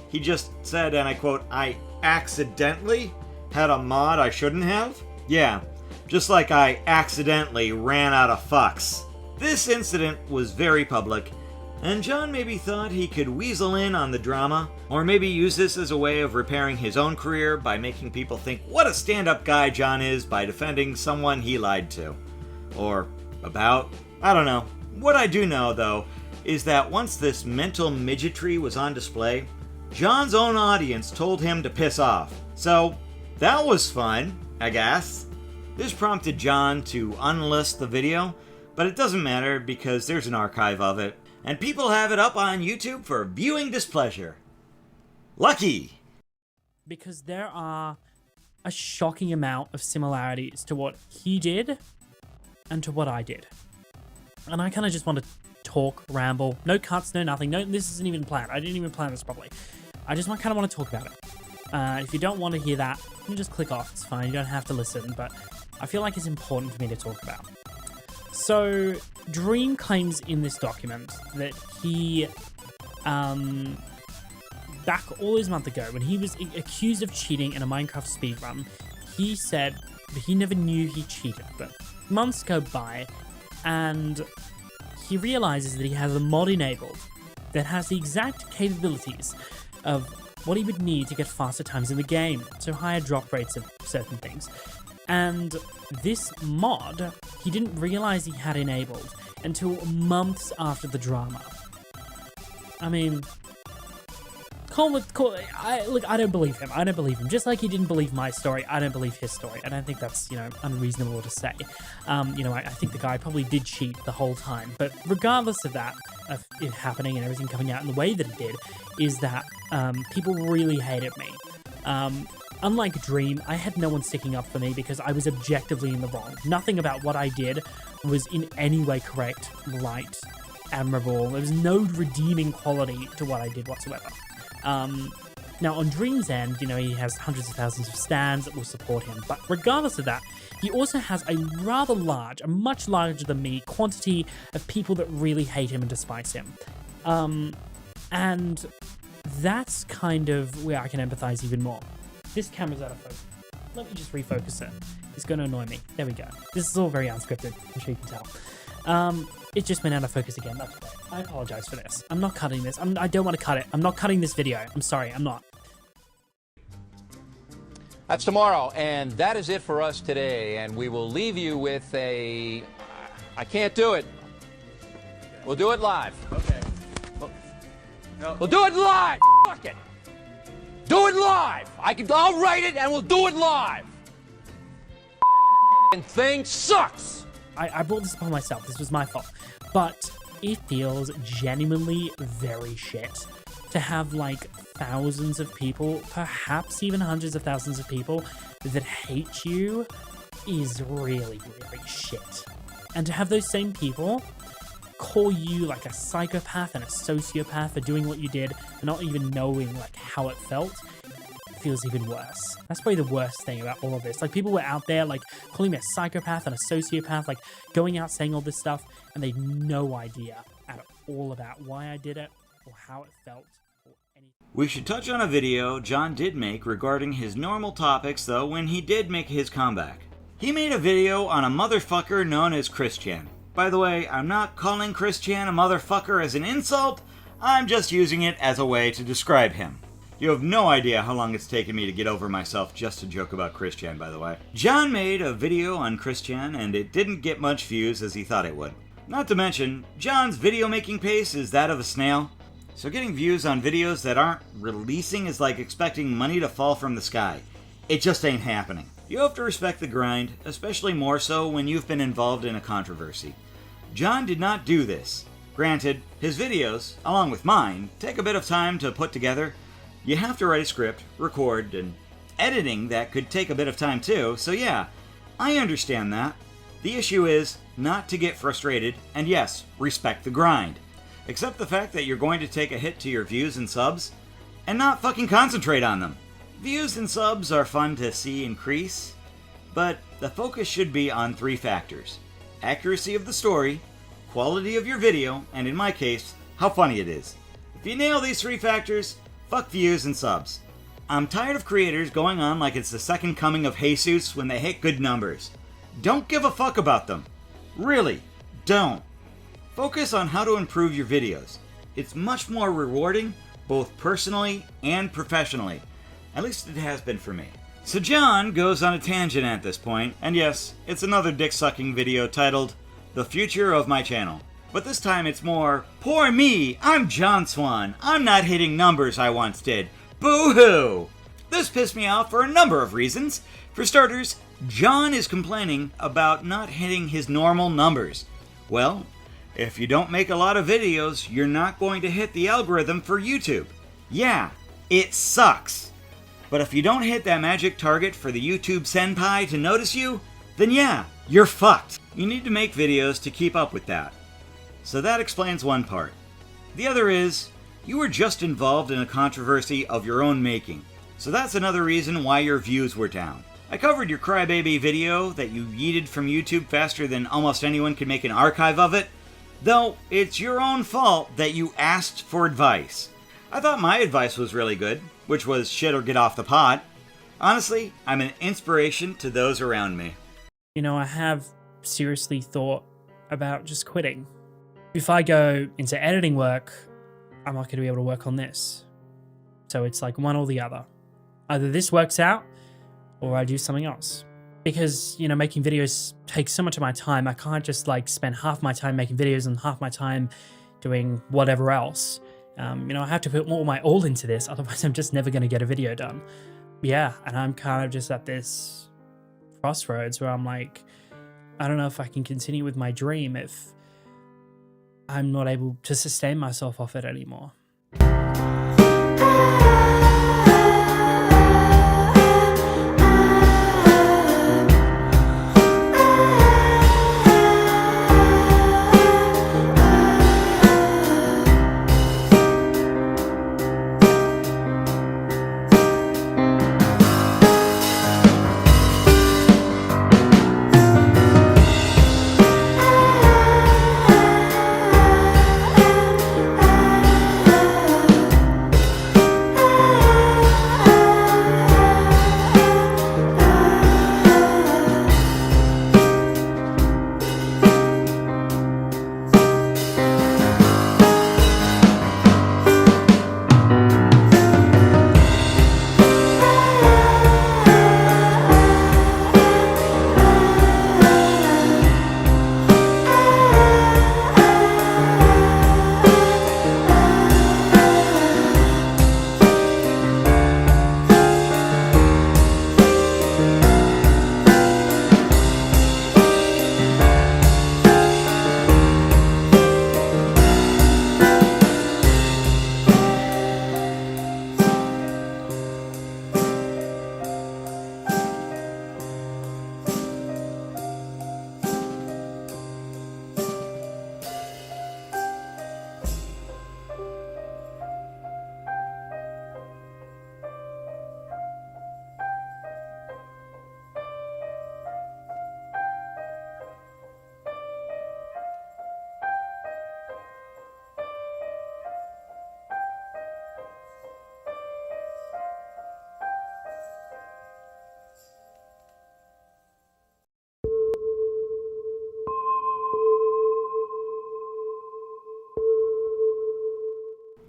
He just said, and I quote, I accidentally had a mod I shouldn't have? Yeah, just like I accidentally ran out of fucks. This incident was very public, and John maybe thought he could weasel in on the drama, or maybe use this as a way of repairing his own career by making people think what a stand-up guy John is by defending someone he lied to. Or about. I don't know. What I do know, though, is that once this mental midgetry was on display, John's own audience told him to piss off. So, that was fun, I guess. This prompted John to unlist the video, But it doesn't matter because there's an archive of it, and people have it up on YouTube for viewing displeasure. Lucky! Because there are a shocking amount of similarities to what he did and to what I did. And I kind of just want to talk, ramble, no cuts, no nothing. No, this isn't even planned. I didn't even plan this properly. I just kind of want to talk about it. If you don't want to hear that, you just click off. It's fine. You don't have to listen, but I feel like it's important for me to talk about. So, Dream claims in this document that he, back all his month ago, when he was accused of cheating in a Minecraft speedrun, he said that he never knew he cheated, but months go by, and he realizes that he has a mod enabled that has the exact capabilities of what he would need to get faster times in the game, so higher drop rates of certain things. And this mod, he didn't realize he had enabled until months after the drama. I mean, I don't believe him. I don't believe him. Just like he didn't believe my story, I don't believe his story. I don't think that's, unreasonable to say. I think the guy probably did cheat the whole time. But regardless of that, of it happening and everything coming out in the way that it did, is that people really hated me. Unlike Dream, I had no one sticking up for me because I was objectively in the wrong. Nothing about what I did was in any way correct, right, admirable. There was no redeeming quality to what I did whatsoever. Now, on Dream's end, he has hundreds of thousands of stans that will support him. But regardless of that, he also has a rather large, a much larger than me, quantity of people that really hate him and despise him. And that's kind of where I can empathize even more. This camera's out of focus. Let me just refocus it. It's going to annoy me. There we go. This is all very unscripted, I'm sure you can tell. It just went out of focus again. That's great. I apologize for this. I'm not cutting this. I don't want to cut it. I'm not cutting this video. I'm sorry, I'm not. That's tomorrow, and that is it for us today. And we will leave you with I can't do it. We'll do it live. Okay. We'll do it live. Fuck it. Do it live. I'll write it, and we'll do it live. And thing sucks. I brought this upon myself. This was my fault. But it feels genuinely very shit to have thousands of people, perhaps even hundreds of thousands of people that hate you is really, really shit. And to have those same people call you a psychopath and a sociopath for doing what you did and not even knowing how it felt feels even worse. That's probably the worst thing about all of this. People were out there calling me a psychopath and a sociopath, going out saying all this stuff, and they had no idea at all about why I did it or how it felt or anything. We should touch on a video John did make regarding his normal topics though when he did make his comeback. He made a video on a motherfucker known as Christian. By the way, I'm not calling Christian a motherfucker as an insult, I'm just using it as a way to describe him. You have no idea how long it's taken me to get over myself just to joke about Christian, by the way. John made a video on Christian and it didn't get much views as he thought it would. Not to mention, John's video making pace is that of a snail, so getting views on videos that aren't releasing is like expecting money to fall from the sky. It just ain't happening. You have to respect the grind, especially more so when you've been involved in a controversy. John did not do this. Granted, his videos, along with mine, take a bit of time to put together. You have to write a script, record, and editing that could take a bit of time too, so yeah, I understand that. The issue is not to get frustrated, and yes, respect the grind. Accept the fact that you're going to take a hit to your views and subs, and not fucking concentrate on them. Views and subs are fun to see increase, but the focus should be on 3 factors. Accuracy of the story, quality of your video, and in my case, how funny it is. If you nail these 3 factors, fuck views and subs. I'm tired of creators going on like it's the second coming of Jesus when they hit good numbers. Don't give a fuck about them. Really, don't. Focus on how to improve your videos. It's much more rewarding, both personally and professionally. At least it has been for me. So John goes on a tangent at this point, and yes, it's another dick-sucking video titled, The Future of My Channel. But this time it's more, poor me, I'm John Swan. I'm not hitting numbers I once did. Boo-hoo! This pissed me off for a number of reasons. For starters, John is complaining about not hitting his normal numbers. Well, if you don't make a lot of videos, you're not going to hit the algorithm for YouTube. Yeah, it sucks. But if you don't hit that magic target for the YouTube senpai to notice you, then yeah, you're fucked. You need to make videos to keep up with that. So that explains one part. The other is, you were just involved in a controversy of your own making. So that's another reason why your views were down. I covered your crybaby video that you yeeted from YouTube faster than almost anyone could make an archive of it, though it's your own fault that you asked for advice. I thought my advice was really good, which was shit or get off the pot. Honestly, I'm an inspiration to those around me. You know, I have seriously thought about just quitting. If I go into editing work, I'm not going to be able to work on this. So it's like one or the other. Either this works out, or I do something else. Because, you know, making videos takes so much of my time. I can't just like spend half my time making videos and half my time doing whatever else. You know, I have to put all my all into this, otherwise I'm just never going to get a video done. Yeah, and I'm kind of just at this crossroads where I'm like, I don't know if I can continue with my dream if I'm not able to sustain myself off it anymore.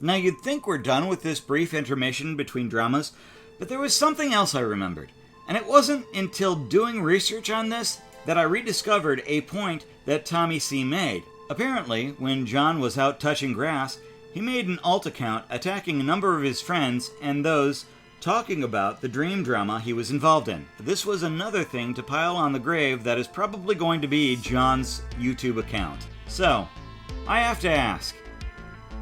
Now you'd think we're done with this brief intermission between dramas, but there was something else I remembered. And it wasn't until doing research on this that I rediscovered a point that Tommy C made. Apparently, when John was out touching grass, he made an alt account attacking a number of his friends and those talking about the dream drama he was involved in. This was another thing to pile on the grave that is probably going to be John's YouTube account. So, I have to ask,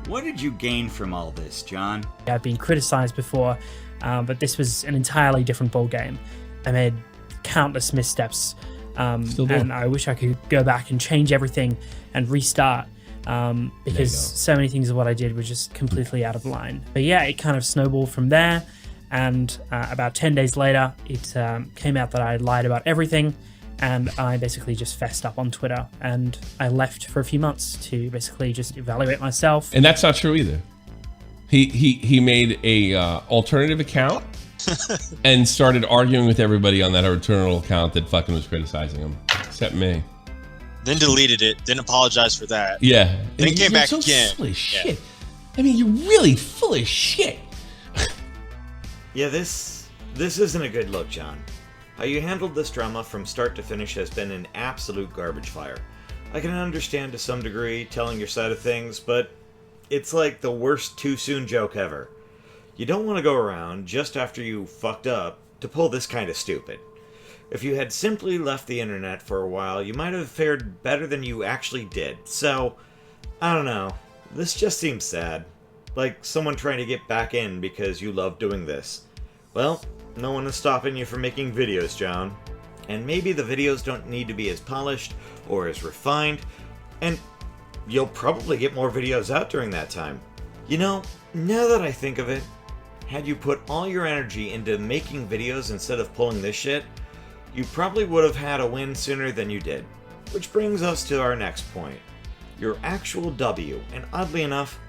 what did you gain from all this, John? I've been criticized before, but this was an entirely different ballgame. I made countless missteps, and I wish I could go back and change everything and restart, because so many things of what I did were just completely out of line. But yeah, it kind of snowballed from there, and about 10 days later, it came out that I lied about everything, and I basically just fessed up on Twitter, and I left for a few months to basically just evaluate myself. And that's not true either. He made a alternative account and started arguing with everybody on that alternative account that fucking was criticizing him, except me. Then deleted it, then apologized for that. Yeah. Then came back so again. Full of shit. I mean, you're really full of shit. Yeah, this isn't a good look, John. How you handled this drama from start to finish has been an absolute garbage fire. I can understand to some degree telling your side of things, but it's like the worst too soon joke ever. You don't want to go around just after you fucked up to pull this kind of stupid. If you had simply left the internet for a while, you might have fared better than you actually did. So, I don't know. This just seems sad. Like someone trying to get back in because you love doing this. Well, no one is stopping you from making videos, John. And maybe the videos don't need to be as polished or as refined, and you'll probably get more videos out during that time. You know, now that I think of it, had you put all your energy into making videos instead of pulling this shit, you probably would have had a win sooner than you did. Which brings us to our next point. Your actual W, and oddly enough,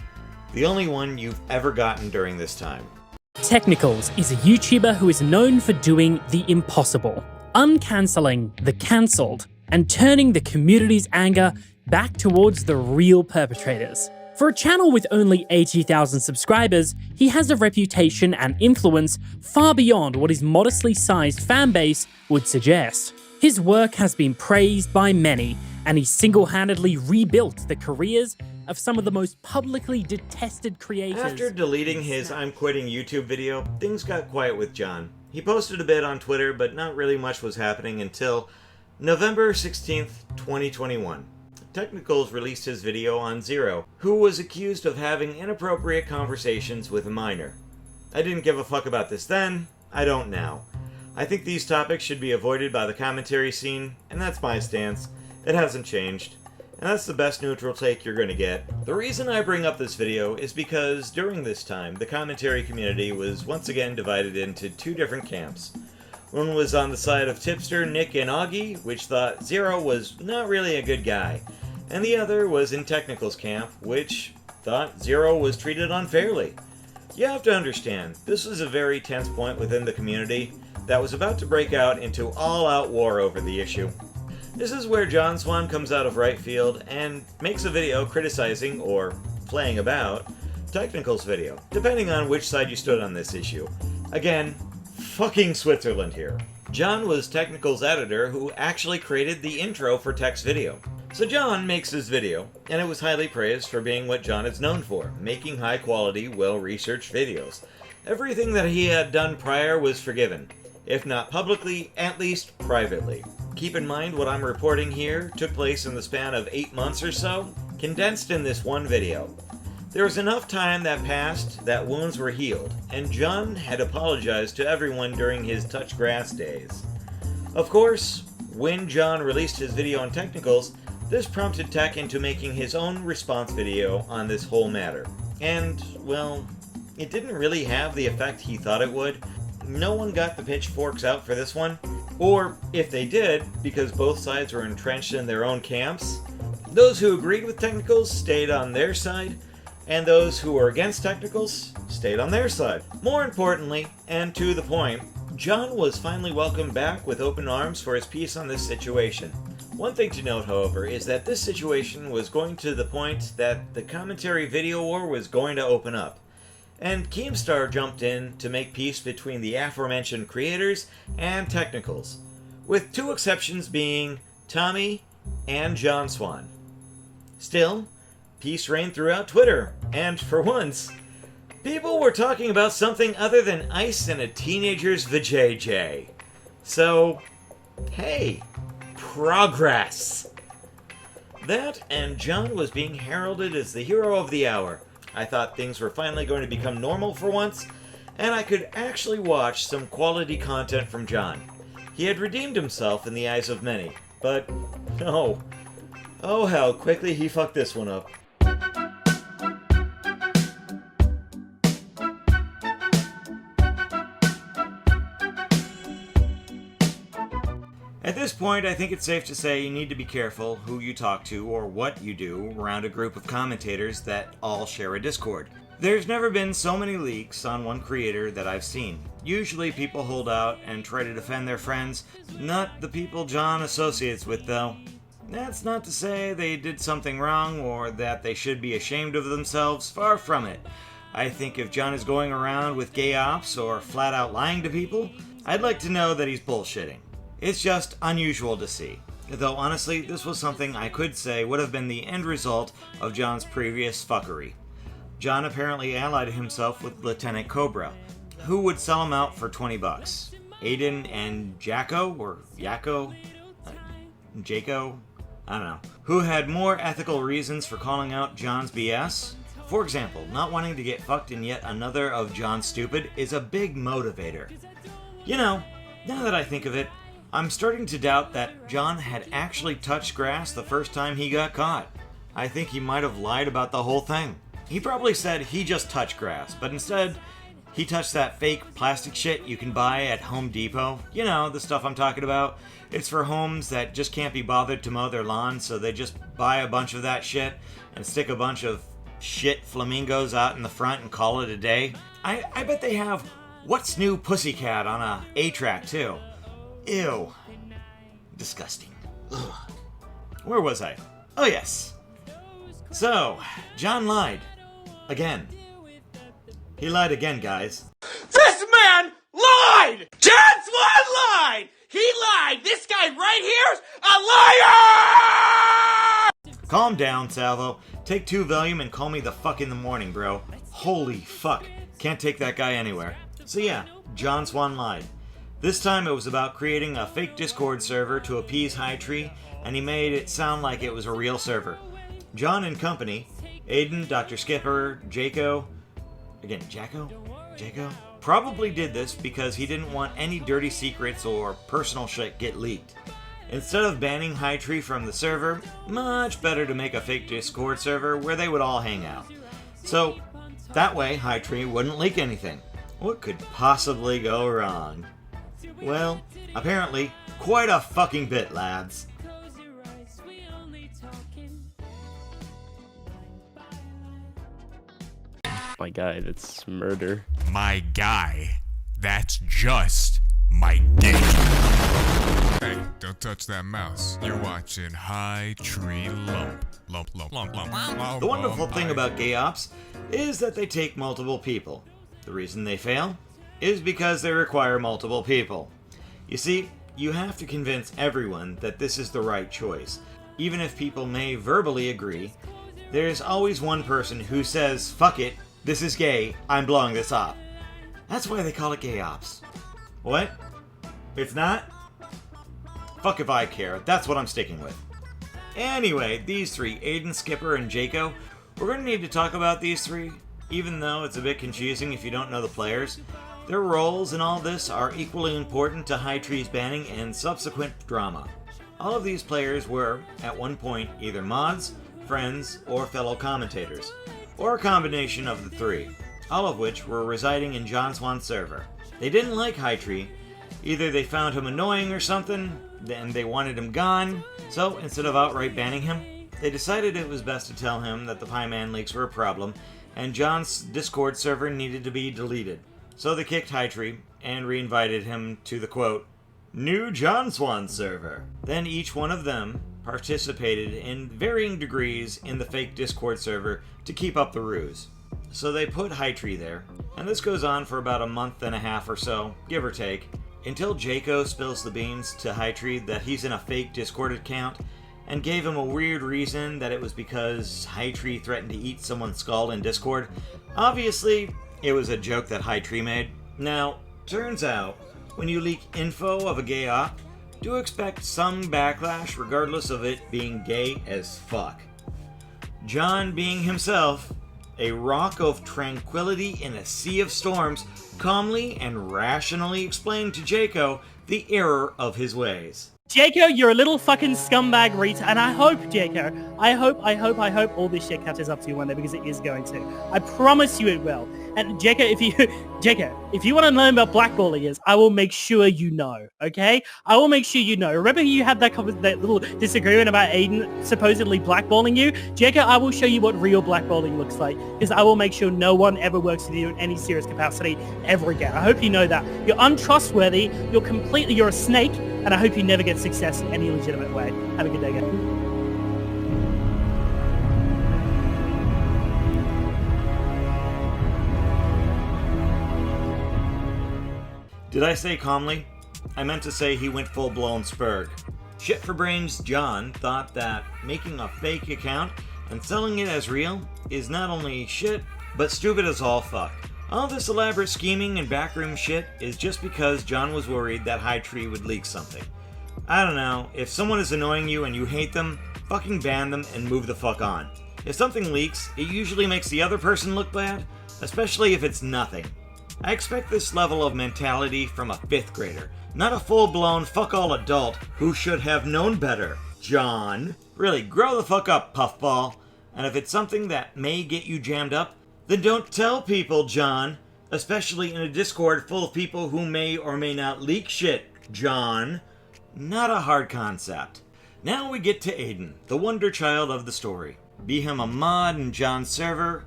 the only one you've ever gotten during this time. Technicals is a YouTuber who is known for doing the impossible, uncancelling the cancelled, and turning the community's anger back towards the real perpetrators. For a channel with only 80,000 subscribers, he has a reputation and influence far beyond what his modestly sized fanbase would suggest. His work has been praised by many, and he single-handedly rebuilt the careers of some of the most publicly detested creators. After deleting his I'm quitting YouTube video, things got quiet with John. He posted a bit on Twitter, but not really much was happening until November 16th, 2021. Technicals released his video on Zero, who was accused of having inappropriate conversations with a minor. I didn't give a fuck about this then, I don't now. I think these topics should be avoided by the commentary scene, and that's my stance. It hasn't changed, and that's the best neutral take you're gonna get. The reason I bring up this video is because during this time, the commentary community was once again divided into two different camps. One was on the side of Tipster, Nick, and Augie, which thought Zero was not really a good guy, and the other was in Technical's camp, which thought Zero was treated unfairly. You have to understand, this was a very tense point within the community that was about to break out into all-out war over the issue. This is where John Swan comes out of right field and makes a video criticizing, or playing about, Technical's video, depending on which side you stood on this issue. Again, fucking Switzerland here. John was Technical's editor who actually created the intro for Tech's video. So John makes his video, and it was highly praised for being what John is known for, making high-quality, well-researched videos. Everything that he had done prior was forgiven, if not publicly, at least privately. Keep in mind what I'm reporting here took place in the span of 8 months or so, condensed in this one video. There was enough time that passed that wounds were healed, and John had apologized to everyone during his touch grass days. Of course, when John released his video on Technicals, this prompted Tech into making his own response video on this whole matter. And, well, it didn't really have the effect he thought it would. No one got the pitchforks out for this one. Or, if they did, because both sides were entrenched in their own camps, those who agreed with Technicals stayed on their side, and those who were against Technicals stayed on their side. More importantly, and to the point, John was finally welcomed back with open arms for his piece on this situation. One thing to note, however, is that this situation was going to the point that the commentary video war was going to open up. And Keemstar jumped in to make peace between the aforementioned creators and Technicals, with two exceptions being Tommy and John Swan. Still, peace reigned throughout Twitter, and for once, people were talking about something other than ice and a teenager's vajayjay. So, hey, progress! That, and John was being heralded as the hero of the hour. I thought things were finally going to become normal for once, and I could actually watch some quality content from John. He had redeemed himself in the eyes of many, but no. Oh, how quickly he fucked this one up. At this point, I think it's safe to say you need to be careful who you talk to or what you do around a group of commentators that all share a Discord. There's never been so many leaks on one creator that I've seen. Usually people hold out and try to defend their friends, not the people John associates with though. That's not to say they did something wrong or that they should be ashamed of themselves, far from it. I think if John is going around with gay ops or flat out lying to people, I'd like to know that he's bullshitting. It's just unusual to see. Though honestly, this was something I could say would have been the end result of John's previous fuckery. John apparently allied himself with Lieutenant Cobra, who would sell him out for $20. Aiden and Jacko, or Yakko, Jaco, I don't know, who had more ethical reasons for calling out John's BS. For example, not wanting to get fucked in yet another of John's stupid is a big motivator. You know, now that I think of it, I'm starting to doubt that John had actually touched grass the first time he got caught. I think he might have lied about the whole thing. He probably said he just touched grass, but instead, he touched that fake plastic shit you can buy at Home Depot. You know, the stuff I'm talking about. It's for homes that just can't be bothered to mow their lawn, so they just buy a bunch of that shit and stick a bunch of shit flamingos out in the front and call it a day. I bet they have What's New Pussycat on a A-track too. Ew. Disgusting. Ugh. Where was I? Oh yes. So, John lied. Again. He lied again, guys. This man lied! John Swan lied! He lied! This guy right here's a liar! Calm down, Salvo. Take 2 Valium and call me the fuck in the morning, bro. Holy fuck. Can't take that guy anywhere. So yeah, John Swan lied. This time it was about creating a fake Discord server to appease High Tree, and he made it sound like it was a real server. John and company, Aiden, Dr. Skipper, Jaco, probably did this because he didn't want any dirty secrets or personal shit get leaked. Instead of banning High Tree from the server, much better to make a fake Discord server where they would all hang out. So, that way High Tree wouldn't leak anything. What could possibly go wrong? Well, apparently, quite a fucking bit, lads. My guy, that's murder. My guy, that's just my dick. Hey, don't touch that mouse. You're watching High Tree Lump. Lump. The wonderful thing about gay ops is that they take multiple people. The reason they fail is because they require multiple people. You see, you have to convince everyone that this is the right choice. Even if people may verbally agree, there's always one person who says, fuck it, this is gay, I'm blowing this up. That's why they call it gay ops. What? It's not? Fuck if I care, that's what I'm sticking with. Anyway, these three, Aiden, Skipper, and Jaco, we're going to need to talk about these three, even though it's a bit confusing if you don't know the players. Their roles in all this are equally important to High Tree's banning and subsequent drama. All of these players were, at one point, either mods, friends, or fellow commentators, or a combination of the three, all of which were residing in John Swan's server. They didn't like High Tree. Either they found him annoying or something, and they wanted him gone, so instead of outright banning him, they decided it was best to tell him that the Pyman leaks were a problem, and John's Discord server needed to be deleted. So they kicked High Tree, and re-invited him to the, quote, new John Swan server. Then each one of them participated in varying degrees in the fake Discord server to keep up the ruse. So they put High Tree there, and this goes on for about a month and a half or so, give or take, until Jaco spills the beans to High Tree that he's in a fake Discord account, and gave him a weird reason that it was because High Tree threatened to eat someone's skull in Discord. Obviously, it was a joke that High Tree made. Now, turns out, when you leak info of a gay op, do expect some backlash regardless of it being gay as fuck. John being himself, a rock of tranquility in a sea of storms, calmly and rationally explained to Jaco the error of his ways. Jaco, you're a little fucking scumbag and I hope, Jaco, I hope all this shit catches up to you one day, because it is going to. I promise you it will. And Jaco, if you want to learn about blackballing is, I will make sure you know, okay? I will make sure you know. Remember you had that little disagreement about Aiden supposedly blackballing you? Jaco, I will show you what real blackballing looks like, because I will make sure no one ever works with you in any serious capacity ever again. I hope you know that. You're untrustworthy, you're a snake, and I hope you never get success in any legitimate way. Have a good day, guys. Did I say calmly? I meant to say he went full-blown spurg. Shit for brains John thought that making a fake account and selling it as real is not only shit, but stupid as all fuck. All this elaborate scheming and backroom shit is just because John was worried that High Tree would leak something. I don't know, if someone is annoying you and you hate them, fucking ban them and move the fuck on. If something leaks, it usually makes the other person look bad, especially if it's nothing. I expect this level of mentality from a 5th grader, not a full-blown fuck-all adult who should have known better. John, really, grow the fuck up, puffball. And if it's something that may get you jammed up, then don't tell people, John. Especially in a Discord full of people who may or may not leak shit, John. Not a hard concept. Now we get to Aiden, the wonder child of the story. Be him a mod in John's server?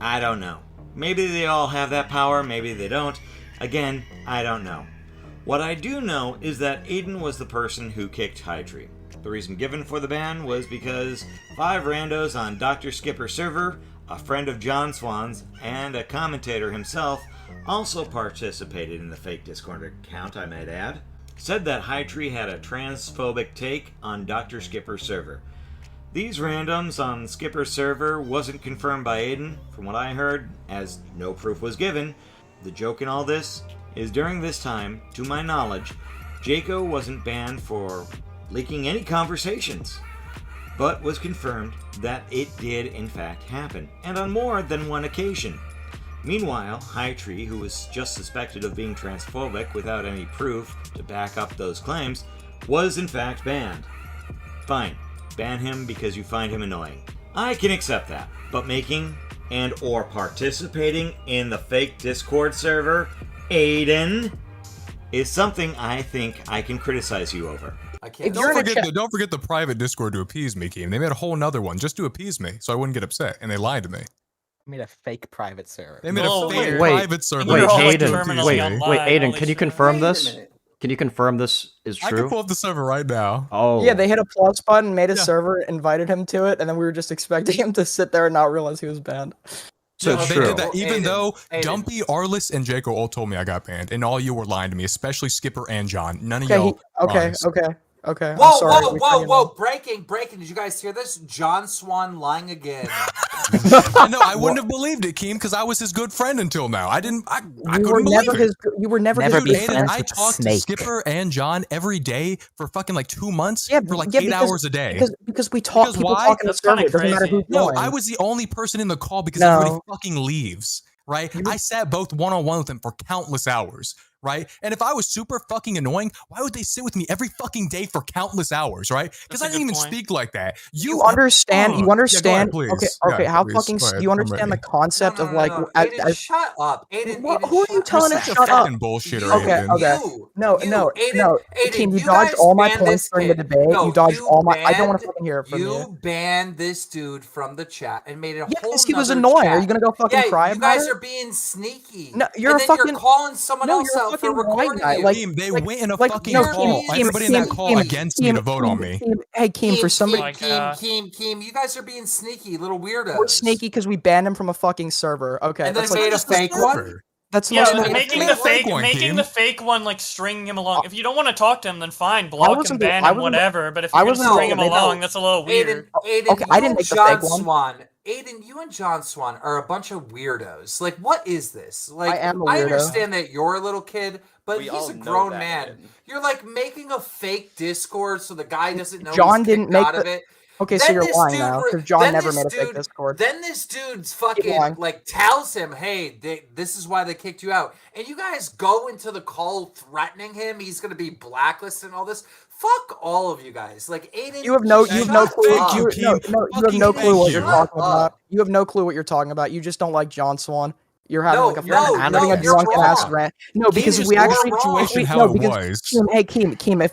I don't know. Maybe they all have that power, maybe they don't. Again, I don't know. What I do know is that Aiden was the person who kicked High Tree. The reason given for the ban was because 5 randos on Dr. Skipper's server, a friend of John Swan's, and a commentator himself also participated in the fake Discord account, I might add, said that High Tree had a transphobic take on Dr. Skipper's server. These randoms on Skipper's server wasn't confirmed by Aiden, from what I heard, as no proof was given. The joke in all this is during this time, to my knowledge, Jaco wasn't banned for leaking any conversations, but was confirmed that it did in fact happen, and on more than one occasion. Meanwhile, High Tree, who was just suspected of being transphobic without any proof to back up those claims, was in fact banned. Fine, ban him because you find him annoying. I can accept that, but making and or participating in the fake Discord server, Aiden, is something I think I can criticize you over. I can't. Don't forget the private Discord to appease me, Keem. They made a whole nother one just to appease me, so I wouldn't get upset, and they lied to me. Made a fake private server. They made a fake private server. Wait, Aiden, can you confirm this? Can you confirm this is true? I can pull up the server right now. Oh. Yeah, they hit a plus button, made a server, invited him to it, and then we were just expecting him to sit there and not realize he was banned. So they did that, even though Dumpy, Arliss, and Jaco all told me I got banned, and all you were lying to me, especially Skipper and John. None of y'all. Okay. Whoa, whoa! Breaking! Did you guys hear this? John Swan lying again. I know. I wouldn't have believed it, Keem, because I was his good friend until now. I couldn't believe it. You were never his be good friends I with talked Snake. to Skipper and John every day for fucking like 2 months for like 8 because- hours a day. Because we talk. People why? talk in the server. It doesn't matter who's No, going. I was the only person in the call because No. everybody fucking leaves, right? I sat both one-on-one with them for countless hours, right? And if I was super fucking annoying, why would they sit with me every fucking day for countless hours, right? Because I didn't even speak like that. You understand? You understand? Yeah, go ahead, okay. please. Okay. Yeah, how please. fucking? Go ahead, You I'm understand the ready. concept of like? Aiden, shut up. Aiden, Who are you telling to You're such a shut up? fucking bullshitter, Okay. Aiden. Okay. No. Aiden, Keem, you you dodged guys all my banned points this during the kid. debate. No, you dodged you all my. I don't want to banned- fucking hear it from you. You banned this dude from the chat and made it a whole. Because he was nother annoying. chat. Are you gonna go fucking Yeah, cry you about guys it? are being sneaky. No, you're and a then fucking. You're calling someone No, else you're a out for fucking white recording guy. you. Like, They like- went in a like, fucking no, call. Keem, Everybody in that Keem, call Keem, against me to vote on me. Hey, Keem, for somebody. Keem, you guys are being sneaky, little weirdos. We're sneaky because we banned him from a fucking server. Okay, And then that's made like, a fake one. That's the Yeah, most. making the fake one like string him along. If you don't want to talk to him, then fine, I block him, wasn't- ban I him, wasn't- whatever. But if I you're gonna wasn't- string him no, along, that's a little weird. Aiden, Okay, I didn't you make and the fake John one. Swan. Aiden, you and John Swan are a bunch of weirdos. Like, what is this? Like, I am a I weirdo. understand that you're a little kid, but We he's all a know grown that, man. You're like making a fake Discord so the guy doesn't know John he's didn't kicked make out of the- it. Okay, so Then you're this lying dude now re- because John then never this made a fake dude- Discord. Then this dude's lying. fucking like tells him, "Hey, this is why they kicked you out," and you guys go into the call threatening him. He's gonna be blacklisted and all this. Fuck all of you guys. Like Aiden, You have no clue. shut You up. have no clue what you're Shut talking up. about. You have no clue what you're talking about. You just don't like John Swan. You're having No, like a no, fucking having a you're drunken ass wrong. rant. No, because Keem, we you're actually wrong. we- how no, it because was. Keem,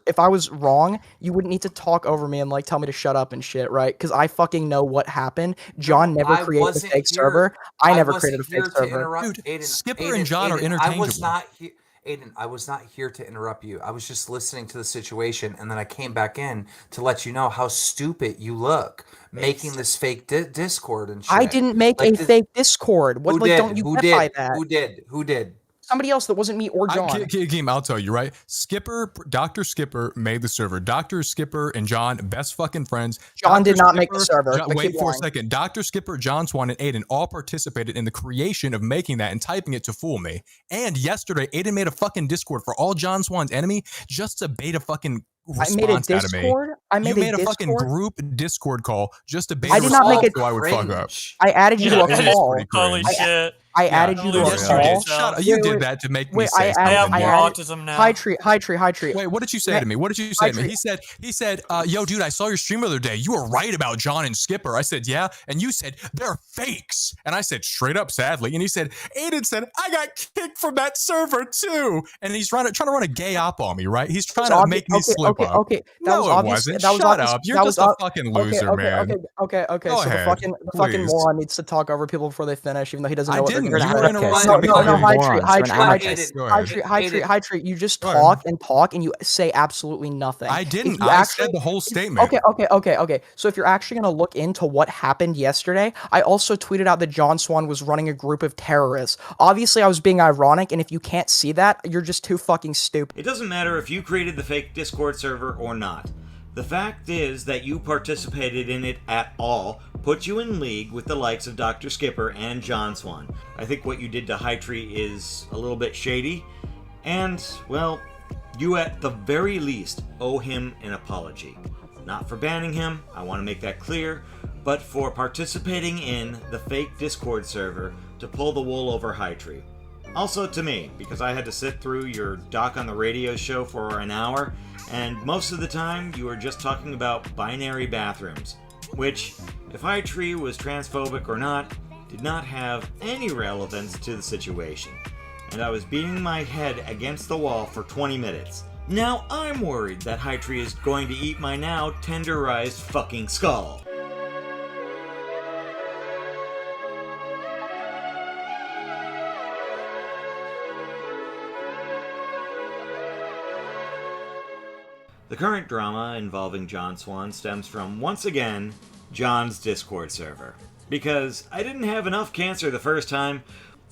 if I was wrong, you wouldn't need to talk over me and like tell me to shut up and shit, right? Because I fucking know what happened. John never I created a wasn't fake here- server. I never wasn't created a here fake to server. interrupt- Dude, Aiden, Skipper and John are I was interchangeable. not here. Aiden, I was not here to interrupt you. I was just listening to the situation, and then I came back in to let you know how stupid you look making this fake Discord and shit. I didn't make Like a fake Discord. What? Who Like, did? don't you Who get by did? that? Who did? Who did? Somebody else that wasn't me or John. Game, I'll tell you, right? Dr. Skipper made the server. Dr. Skipper and John, best fucking friends. John did not make the server. Wait for a second. Dr. Skipper, John Swan, and Aiden all participated in the creation of making that and typing it to fool me. And yesterday, Aiden made a fucking Discord for all John Swan's enemy just to bait a fucking response I made a out of me. Discord. You made a fucking group Discord call just to bait I a did not make response it. so I would fuck up. I added you to a call. Holy shit. I added you to a call. Shut up. You did that to make me say I have something. more autism now. High tree. Wait, what did you say to me? What did you say to me? He said, yo, dude, I saw your stream the other day. You were right about John and Skipper. I said, yeah. And you said, they're fakes. And I said, straight up, sadly. And he said, Aiden said, I got kicked from that server too. And he's trying to run a gay op on me, right? He's trying to make me slip up. Okay. No, it wasn't. Shut up. You're just a fucking loser, man. Okay. Go So ahead, the fucking moron needs to talk over people before they finish, even though he doesn't know what they're didn't. going You to were interrupting. High tree. You just talk and you say absolutely nothing. I didn't. I said the whole statement. Okay. So if you're actually going to look into what happened yesterday, I also tweeted out that John Swan was running a group of terrorists. Obviously, I was being ironic, and if you can't see that, you're just too fucking stupid. It doesn't matter if you created the fake Discord server or not. The fact is that you participated in it at all puts you in league with the likes of Dr. Skipper and John Swan. I think what you did to High Tree is a little bit shady, and, well, you at the very least owe him an apology. Not for banning him, I want to make that clear, but for participating in the fake Discord server to pull the wool over High Tree. Also to me, because I had to sit through your Doc on the Radio show for an hour, and most of the time you were just talking about binary bathrooms, which, if High Tree was transphobic or not, did not have any relevance to the situation. And I was beating my head against the wall for 20 minutes. Now I'm worried that High Tree is going to eat my now tenderized fucking skull. The current drama involving John Swan stems from, once again, John's Discord server. Because I didn't have enough cancer the first time,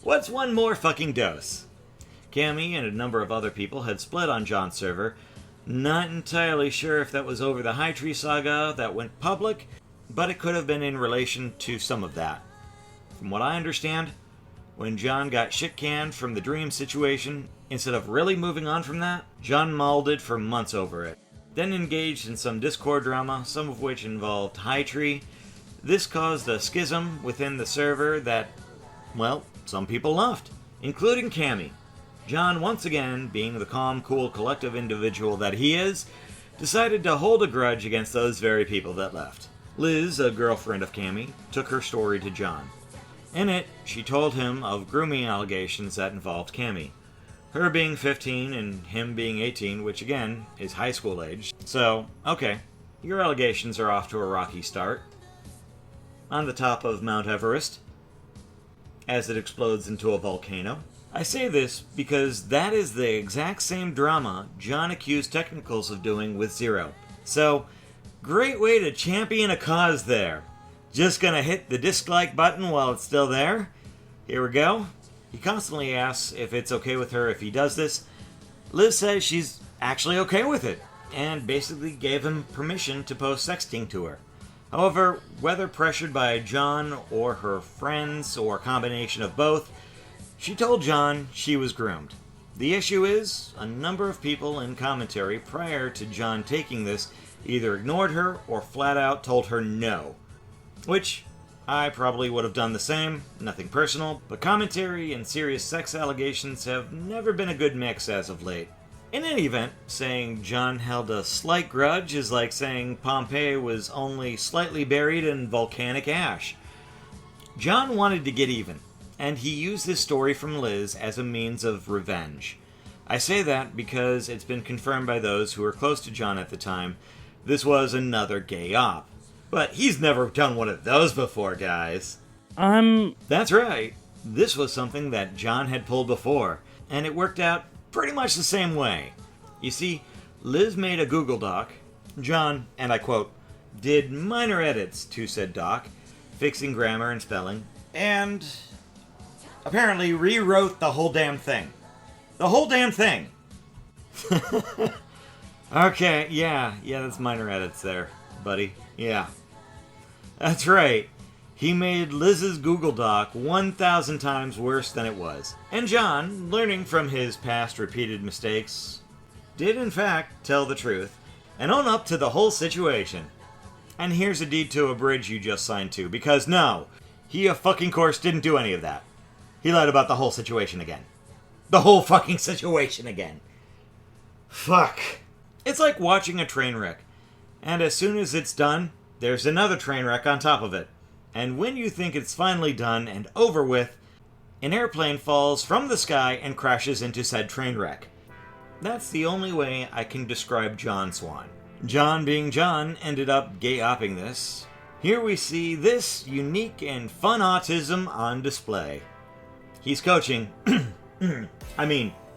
what's one more fucking dose? Cami and a number of other people had split on John's server. Not entirely sure if that was over the High Tree saga that went public, but it could have been in relation to some of that. From what I understand, when John got shit-canned from the Dream situation, instead of really moving on from that, John mulled for months over it. Then engaged in some Discord drama, some of which involved High Tree. This caused a schism within the server that, well, some people left, including Cami. John, once again, being the calm, cool, collective individual that he is, decided to hold a grudge against those very people that left. Liz, a girlfriend of Cami, took her story to John. In it, she told him of grooming allegations that involved Cami. Her being 15 and him being 18, which again, is high school age. So, okay, your allegations are off to a rocky start. On the top of Mount Everest, as it explodes into a volcano. I say this because that is the exact same drama John accused Technicals of doing with Zero. So, great way to champion a cause there. Just gonna hit the dislike button while it's still there. Here we go. He constantly asks if it's okay with her if he does this. Liz says she's actually okay with it, and basically gave him permission to post sexting to her. However, whether pressured by John or her friends or a combination of both, she told John she was groomed. The issue is, a number of people in commentary prior to John taking this either ignored her or flat out told her no. Which, I probably would have done the same, nothing personal, but commentary and serious sex allegations have never been a good mix as of late. In any event, saying John held a slight grudge is like saying Pompeii was only slightly buried in volcanic ash. John wanted to get even, and he used this story from Liz as a means of revenge. I say that because it's been confirmed by those who were close to John at the time this was another gay op. But he's never done one of those before, guys. That's right. This was something that John had pulled before, and it worked out pretty much the same way. You see, Liz made a Google Doc. John, and I quote, did minor edits to said doc, fixing grammar and spelling, and apparently rewrote the whole damn thing. The whole damn thing. Okay, yeah, that's minor edits there, buddy. Yeah. That's right. He made Liz's Google Doc 1,000 times worse than it was. And John, learning from his past repeated mistakes, did in fact tell the truth and own up to the whole situation. And here's a deed to a bridge you just signed to, because no, he of fucking course didn't do any of that. He lied about the whole situation again. The whole fucking situation again. Fuck. It's like watching a train wreck, and as soon as it's done, there's another train wreck on top of it. And when you think it's finally done and over with, an airplane falls from the sky and crashes into said train wreck. That's the only way I can describe John Swan. John, being John, ended up gay-opping this. Here we see this unique and fun autism on display. He's coaching,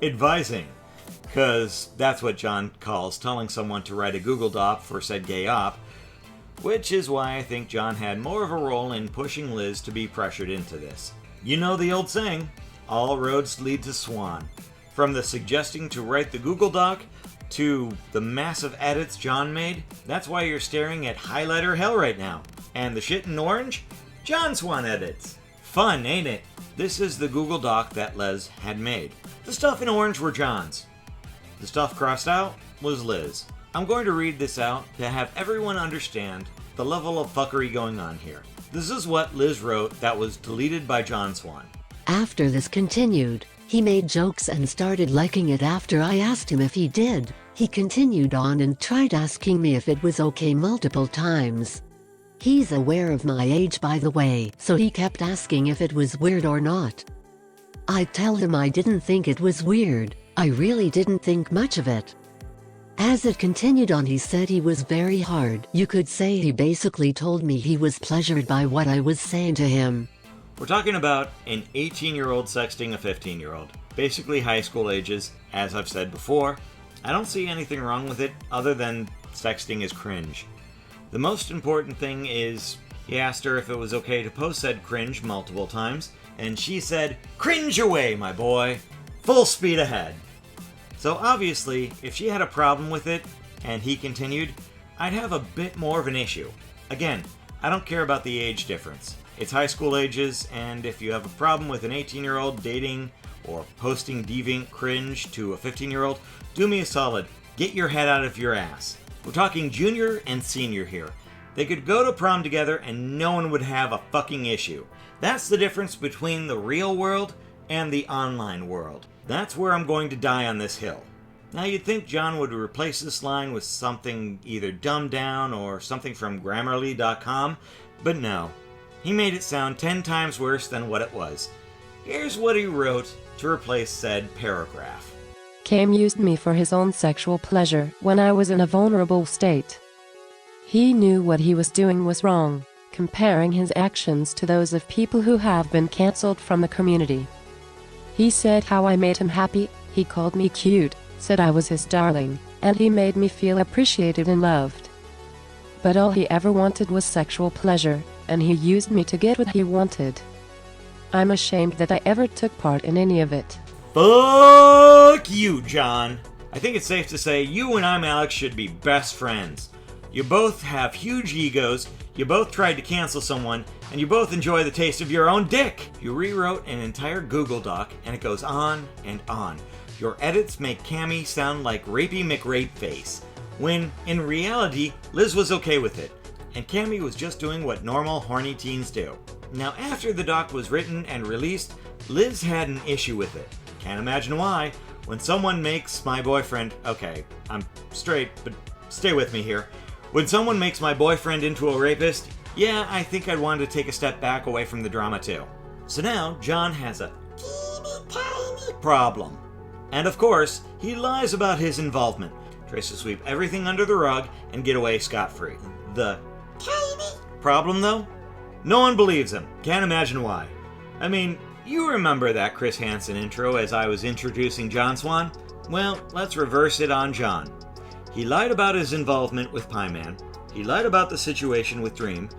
advising, because that's what John calls telling someone to write a Google Doc for said gay op, which is why I think John had more of a role in pushing Liz to be pressured into this. You know the old saying, all roads lead to Swan. From the suggesting to write the Google Doc to the massive edits John made, that's why you're staring at highlighter hell right now. And the shit in orange? John Swan edits. Fun, ain't it? This is the Google Doc that Liz had made. The stuff in orange were John's. The stuff crossed out was Liz. I'm going to read this out to have everyone understand the level of fuckery going on here. This is what Liz wrote that was deleted by John Swan. After this continued, he made jokes and started liking it after I asked him if he did. He continued on and tried asking me if it was okay multiple times. He's aware of my age, by the way, so he kept asking if it was weird or not. I tell him I didn't think it was weird. I really didn't think much of it. As it continued on, he said he was very hard. You could say he basically told me he was pleasured by what I was saying to him. We're talking about an 18-year-old sexting a 15-year-old. Basically high school ages, as I've said before. I don't see anything wrong with it other than sexting is cringe. The most important thing is, he asked her if it was okay to post said cringe multiple times, and she said, "Cringe away, my boy. Full speed ahead." So obviously, if she had a problem with it, and he continued, I'd have a bit more of an issue. Again, I don't care about the age difference. It's high school ages, and if you have a problem with an 18-year-old dating or posting deviant cringe to a 15-year-old, do me a solid. Get your head out of your ass. We're talking junior and senior here. They could go to prom together and no one would have a fucking issue. That's the difference between the real world and the online world. That's where I'm going to die on this hill. Now you'd think John would replace this line with something either dumbed down or something from Grammarly.com, but no. He made it sound 10 times worse than what it was. Here's what he wrote to replace said paragraph. Cam used me for his own sexual pleasure when I was in a vulnerable state. He knew what he was doing was wrong, comparing his actions to those of people who have been cancelled from the community. He said how I made him happy, he called me cute, said I was his darling, and he made me feel appreciated and loved. But all he ever wanted was sexual pleasure, and he used me to get what he wanted. I'm ashamed that I ever took part in any of it. Fuck you, John. I think it's safe to say you and I'm Alex should be best friends. You both have huge egos, you both tried to cancel someone, and you both enjoy the taste of your own dick. You rewrote an entire Google Doc, and it goes on and on. Your edits make Cami sound like Rapey McRapeface, when, in reality, Liz was okay with it, and Cami was just doing what normal horny teens do. Now, after the doc was written and released, Liz had an issue with it. Can't imagine why. When someone makes my boyfriend... Okay, I'm straight, but stay with me here. When someone makes my boyfriend into a rapist, yeah, I think I'd want to take a step back away from the drama too. So now, John has a teeny-tiny problem. And of course, he lies about his involvement, tries to sweep everything under the rug and get away scot-free. The tiny problem, though? No one believes him. Can't imagine why. I mean, you remember that Chris Hansen intro as I was introducing John Swan? Well, let's reverse it on John. He lied about his involvement with Pyman. He lied about the situation with Dream.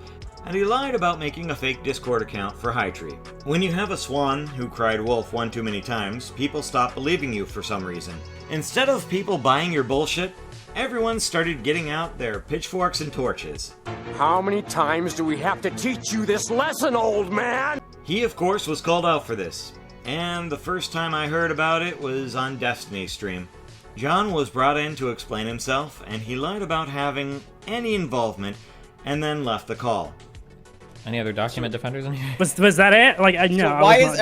and he lied about making a fake Discord account for High Tree. When you have a swan who cried wolf one too many times, people stop believing you for some reason. Instead of people buying your bullshit, everyone started getting out their pitchforks and torches. How many times do we have to teach you this lesson, old man? He, of course, was called out for this, and the first time I heard about it was on Destiny's stream. John was brought in to explain himself, and he lied about having any involvement, and then left the call. Any other document defenders in here? Was that it? Like, no. So why is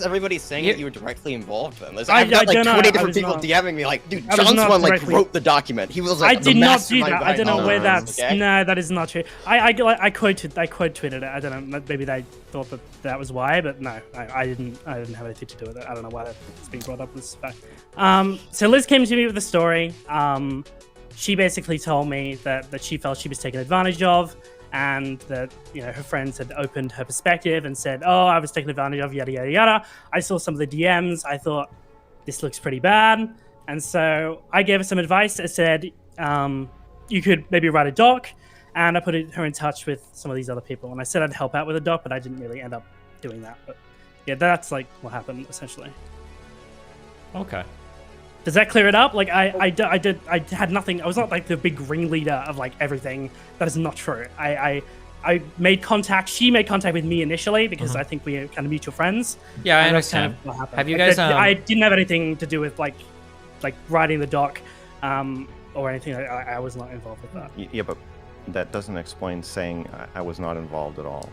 everybody saying that you were directly involved then? I've got like 20 different people DMing me like, dude, John Swan like wrote the document. He was like, I did not do that. I don't know where that's. Okay? No, that is not true. I quote tweeted it. I don't know. Maybe they thought that was why, but no, I didn't have anything to do with it. I don't know why it's being brought up this fact. So Liz came to me with the story. She basically told me that she felt she was taken advantage of, and that, you know, her friends had opened her perspective and said, oh, I was taken advantage of, yada, yada, yada. I saw some of the DMs. I thought, this looks pretty bad. And so I gave her some advice. I said, you could maybe write a doc. And I put her in touch with some of these other people. And I said I'd help out with a doc, but I didn't really end up doing that. But yeah, that's like what happened, essentially. Okay. Does that clear it up? Like, I had nothing. I was not like the big ringleader of like everything. That is not true. I made contact. She made contact with me initially because I think we are kind of mutual friends. Yeah, I understand. Kind of what happened. Have you guys? I didn't have anything to do with like writing the doc, or anything. I was not involved with that. Yeah, but that doesn't explain saying I was not involved at all.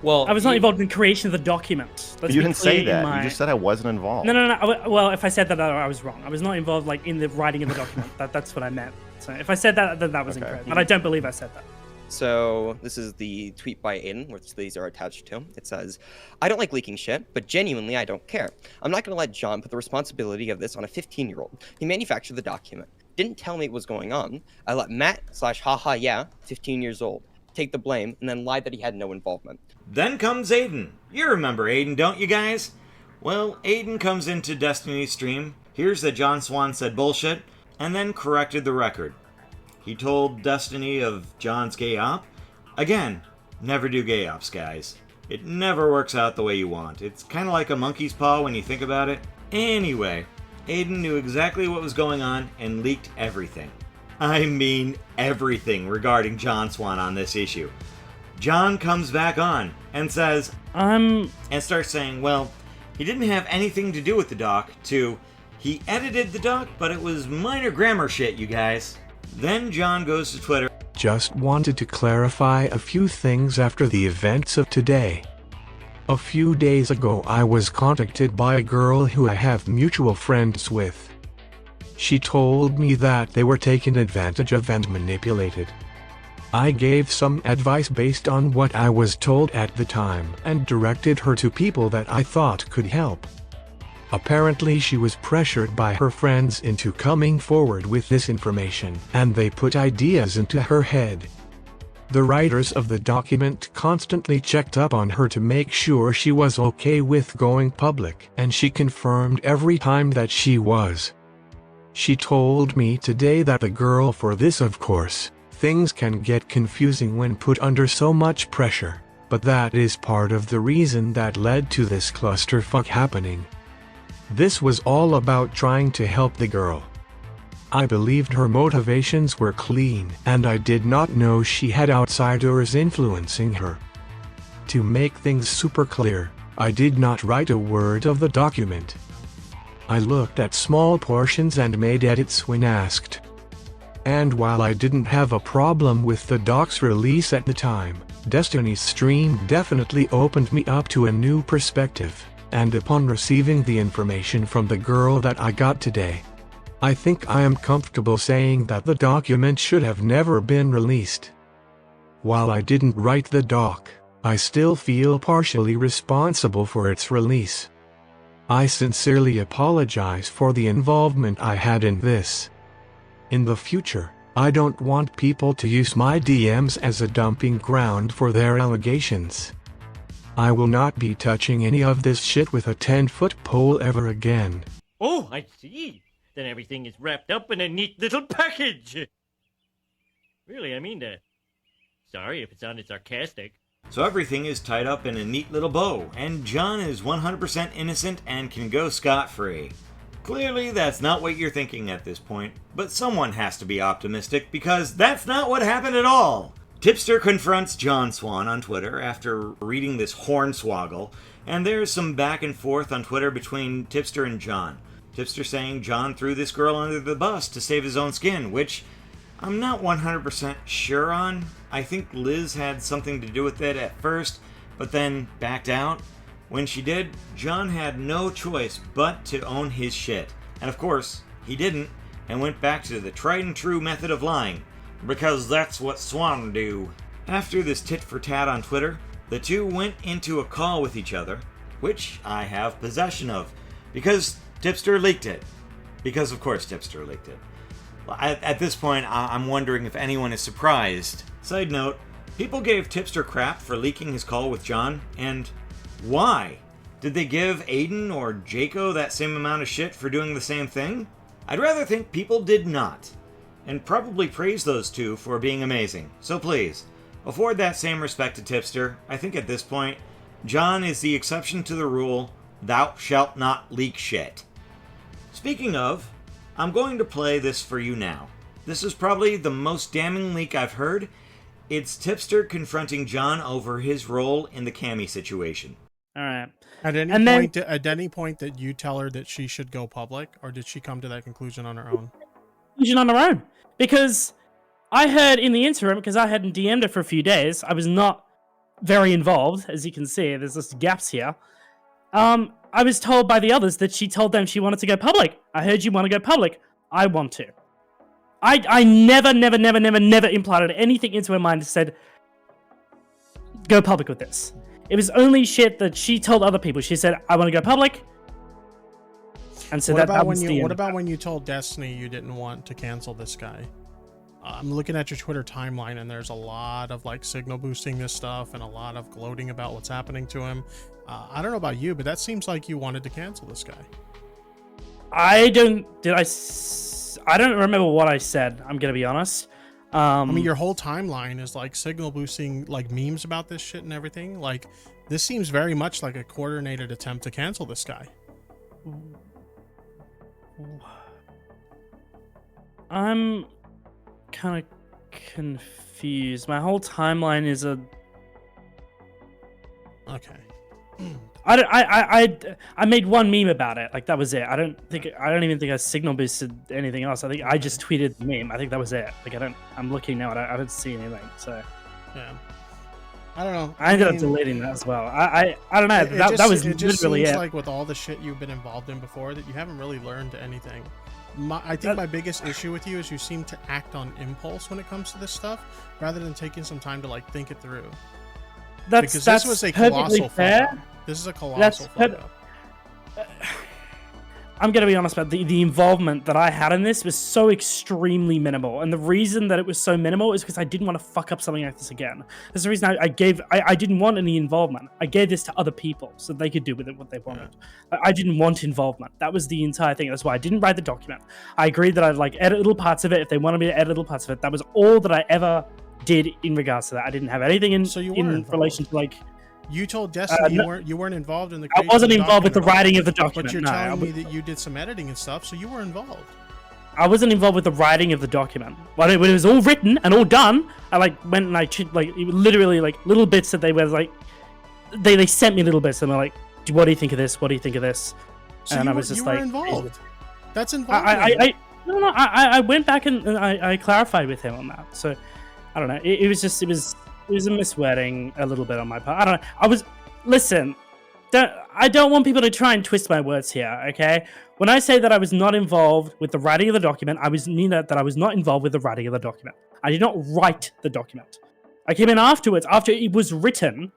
Well, I was not involved in the creation of the document. You didn't say that. You just said I wasn't involved. No. Well, if I said that, I was wrong. I was not involved like in the writing of the document. That's what I meant. So if I said that, then that was incorrect. But I don't believe I said that. So this is the tweet by Aiden, which these are attached to. It says, I don't like leaking shit, but genuinely I don't care. I'm not going to let John put the responsibility of this on a 15-year-old. He manufactured the document. Didn't tell me what was going on. I let Matt/haha yeah, 15 years old, take the blame, and then lied that he had no involvement. Then comes Aiden. You remember Aiden, don't you guys? Well, Aiden comes into Destiny's stream, hears that John Swan said bullshit, and then corrected the record. He told Destiny of John's gay op. Again, never do gay ops, guys. It never works out the way you want. It's kind of like a monkey's paw when you think about it. Anyway, Aiden knew exactly what was going on and leaked everything. I mean everything regarding John Swan on this issue. John comes back on and says, and starts saying, well, he didn't have anything to do with the doc, to, he edited the doc, but it was minor grammar shit, you guys. Then John goes to Twitter. Just wanted to clarify a few things after the events of today. A few days ago I was contacted by a girl who I have mutual friends with. She told me that they were taken advantage of and manipulated. I gave some advice based on what I was told at the time and directed her to people that I thought could help. Apparently she was pressured by her friends into coming forward with this information, and they put ideas into her head. The writers of the document constantly checked up on her to make sure she was okay with going public, and she confirmed every time that she was. She told me today that the girl for this, of course, things can get confusing when put under so much pressure, but that is part of the reason that led to this clusterfuck happening. This was all about trying to help the girl. I believed her motivations were clean, and I did not know she had outsiders influencing her. To make things super clear, I did not write a word of the document. I looked at small portions and made edits when asked. And while I didn't have a problem with the doc's release at the time, Destiny's stream definitely opened me up to a new perspective. And upon receiving the information from the girl that I got today, I think I am comfortable saying that the document should have never been released. While I didn't write the doc, I still feel partially responsible for its release. I sincerely apologize for the involvement I had in this. In the future, I don't want people to use my DMs as a dumping ground for their allegations. I will not be touching any of this shit with a 10-foot pole ever again. Oh, I see. Then everything is wrapped up in a neat little package. Really, I mean that. Sorry if it sounded sarcastic. So everything is tied up in a neat little bow, and John is 100% innocent and can go scot-free. Clearly, that's not what you're thinking at this point, but someone has to be optimistic because that's not what happened at all. Tipster confronts John Swan on Twitter after reading this hornswoggle, and there's some back and forth on Twitter between Tipster and John. Tipster saying John threw this girl under the bus to save his own skin, which I'm not 100% sure on. I think Liz had something to do with it at first, but then backed out. When she did, John had no choice but to own his shit. And of course, he didn't, and went back to the tried and true method of lying, because that's what Swan do. After this tit-for-tat on Twitter, the two went into a call with each other, which I have possession of, because Tipster leaked it. Because of course Tipster leaked it. At this point, I'm wondering if anyone is surprised. Side note, people gave Tipster crap for leaking his call with John, and why? Did they give Aiden or Jaco that same amount of shit for doing the same thing? I'd rather think people did not, and probably praise those two for being amazing. So please, afford that same respect to Tipster. I think at this point, John is the exception to the rule, thou shalt not leak shit. Speaking of, I'm going to play this for you now. This is probably the most damning leak I've heard. It's Tipster confronting John over his role in the Cami situation. All right. At any point that you tell her that she should go public, or did she come to that conclusion on her own? Conclusion on her own, because I heard in the interim, because I hadn't DM'd her for a few days, I was not very involved, as you can see. There's just gaps here. I was told by the others that she told them she wanted to go public. I heard you want to go public. I want to. I never implanted anything into her mind that said, go public with this. It was only shit that she told other people. She said, I want to go public. And so What about when you told Destiny you didn't want to cancel this guy? I'm looking at your Twitter timeline, and there's a lot of like signal boosting this stuff and a lot of gloating about what's happening to him. I don't know about you, but that seems like you wanted to cancel this guy. I don't remember what I said. I'm gonna be honest. I mean, your whole timeline is like signal boosting, like memes about this shit and everything. Like, this seems very much like a coordinated attempt to cancel this guy. I'm kind of confused. My whole timeline is a. Okay. I made one meme about it. Like, that was it. I don't even think I signal boosted anything else. I think I just tweeted the meme. I think that was it. Like, I'm looking now. I don't see anything. So yeah, I don't know. I ended up deleting that as well. I don't know. That was literally it. Like with all the shit you've been involved in before, that you haven't really learned anything. I think my biggest issue with you is you seem to act on impulse when it comes to this stuff, rather than taking some time to like think it through. Because this was a colossal fuck up. This is a colossal fuck up. I'm going to be honest about the involvement that I had in this was so extremely minimal. And the reason that it was so minimal is because I didn't want to fuck up something like this again. That's the reason I didn't want any involvement. I gave this to other people so they could do with it what they wanted. Yeah. I didn't want involvement. That was the entire thing. That's why I didn't write the document. I agreed that I'd like edit little parts of it if they wanted me to edit little parts of it. That was all that I ever did in regards to that. I didn't have anything in relation to like. You told Destiny you weren't involved in the creation I wasn't involved with the writing of the document. But you're telling me that you did some editing and stuff, so you were involved. I wasn't involved with the writing of the document. When it was all written and all done, I like went and literally like little bits that they were like, they sent me little bits and they're like, what do you think of this? What do you think of this? So and I was just you were involved. That's involved. I went back and I clarified with him on that. So I don't know. It was a miswording a little bit on my part. I don't know. Listen, I don't want people to try and twist my words here, okay? When I say that I was not involved with the writing of the document, I mean that I was not involved with the writing of the document. I did not write the document. I came in afterwards, after it was written,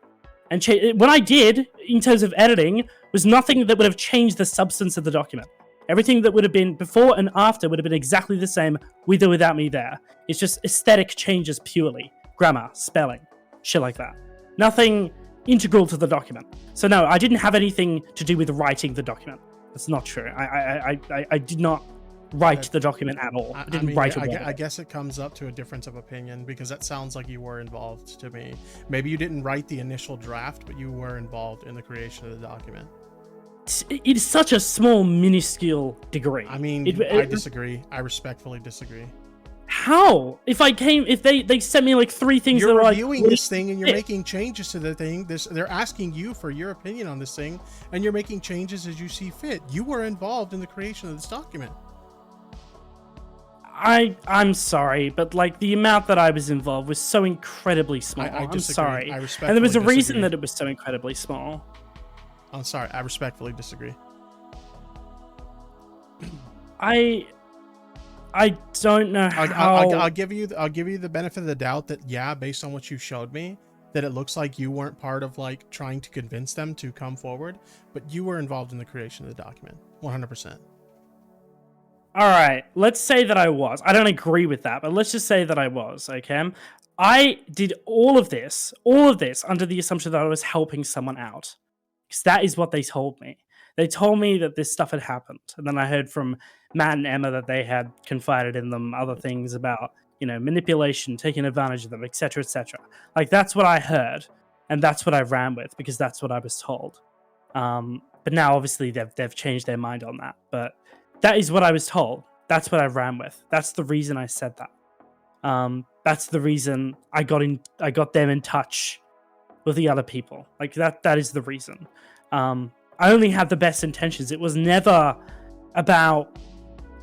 and when I did, in terms of editing, was nothing that would have changed the substance of the document. Everything that would have been before and after would have been exactly the same, with or without me there. It's just aesthetic changes purely. Grammar, spelling, shit like that. Nothing integral to the document. So no, I didn't have anything to do with writing the document. That's not true. I did not write the document at all. I didn't write a word. I guess it comes up to a difference of opinion, because that sounds like you were involved to me. Maybe you didn't write the initial draft, but you were involved in the creation of the document. It's such a small, minuscule degree. I mean, I disagree. I respectfully disagree. How? If they sent me like 3 things you're that are reviewing like, this thing and you're making changes to the thing. They're asking you for your opinion on this thing, and you're making changes as you see fit. You were involved in the creation of this document. I'm sorry, but like the amount that I was involved was so incredibly small. I'm sorry. I respectfully and there was a reason disagree. that it was so incredibly small. I'm sorry. I respectfully disagree. I don't know how. I'll give you the benefit of the doubt that, yeah, based on what you showed me, that it looks like you weren't part of like trying to convince them to come forward, but you were involved in the creation of the document, 100%. All right, let's say that I was. I don't agree with that, but let's just say that I was, okay? I did all of this under the assumption that I was helping someone out. Because that is what they told me. They told me that this stuff had happened. And then I heard from Matt and Emma that they had confided in them other things about, manipulation, taking advantage of them, etc., etc. Like, that's what I heard. And that's what I ran with, because that's what I was told. But now, obviously, they've changed their mind on that. But that is what I was told. That's what I ran with. That's the reason I said that. That's the reason I got them in touch with the other people. Like, that is the reason. I only had the best intentions. It was never about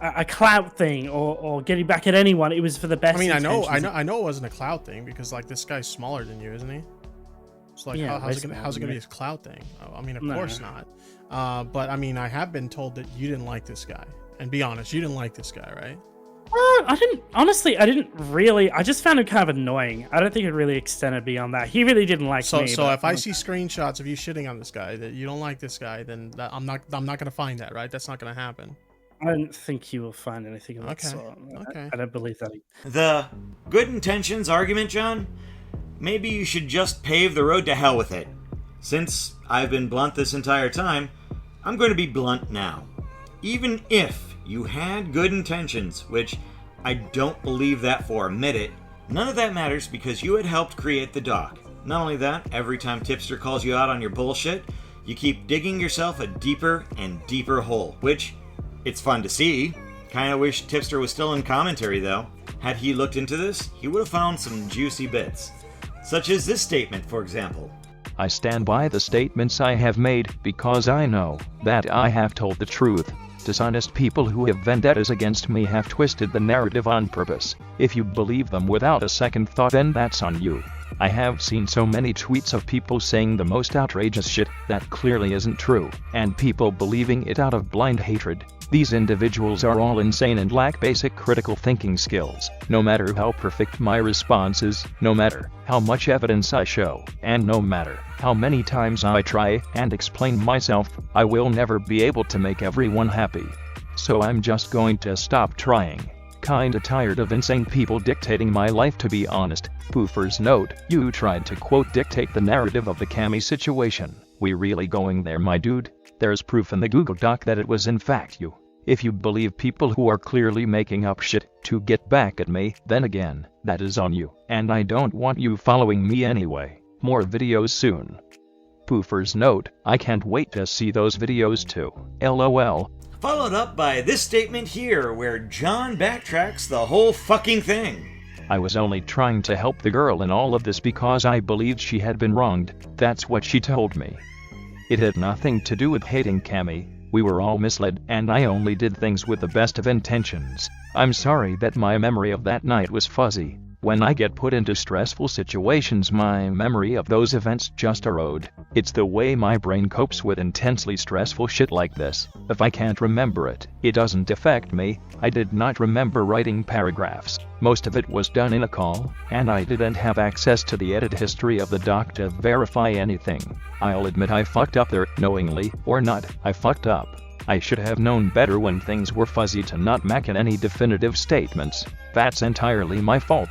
a clout thing or getting back at anyone. It was for the best. I mean, intentions. I know it wasn't a clout thing, because like this guy's smaller than you, isn't he? It's like, Yeah, how's it gonna be a clout thing? Oh, I mean, of course not. But I mean, I have been told that you didn't like this guy. And be honest, you didn't like this guy, right? I didn't really. I just found him kind of annoying. I don't think it really extended beyond that. He really didn't like me. So if I see screenshots of you shitting on this guy, that you don't like this guy, then I'm not gonna find that, right? That's not gonna happen. I don't think you will find anything of that sort. Okay. I don't believe that. The good intentions argument, John? Maybe you should just pave the road to hell with it. Since I've been blunt this entire time, I'm going to be blunt now. Even if you had good intentions, which I don't believe that for a minute, none of that matters because you had helped create the doc. Not only that, every time Tipster calls you out on your bullshit, you keep digging yourself a deeper and deeper hole, which, it's fun to see. Kinda wish Tipster was still in commentary though. Had he looked into this, he would have found some juicy bits. Such as this statement, for example. I stand by the statements I have made because I know that I have told the truth. Dishonest people who have vendettas against me have twisted the narrative on purpose. If you believe them without a second thought, then that's on you. I have seen so many tweets of people saying the most outrageous shit that clearly isn't true, and people believing it out of blind hatred. These individuals are all insane and lack basic critical thinking skills. No matter how perfect my response is, no matter how much evidence I show, and no matter how many times I try and explain myself, I will never be able to make everyone happy. So I'm just going to stop trying. Kinda tired of insane people dictating my life, to be honest. Poofer's note, you tried to quote dictate the narrative of the Cami situation. We really going there, my dude? There's proof in the Google Doc that it was in fact you. If you believe people who are clearly making up shit to get back at me, then again, that is on you. And I don't want you following me anyway. More videos soon. Poofer's note, I can't wait to see those videos too. LOL. Followed up by this statement here, where John backtracks the whole fucking thing. I was only trying to help the girl in all of this because I believed she had been wronged. That's what she told me. It had nothing to do with hating Cami. We were all misled, and I only did things with the best of intentions. I'm sorry that my memory of that night was fuzzy. When I get put into stressful situations, my memory of those events just erode. It's the way my brain copes with intensely stressful shit like this. If I can't remember it, it doesn't affect me. I did not remember writing paragraphs. Most of it was done in a call, and I didn't have access to the edit history of the doc to verify anything. I'll admit I fucked up there, knowingly or not, I fucked up. I should have known better when things were fuzzy to not make any definitive statements. That's entirely my fault.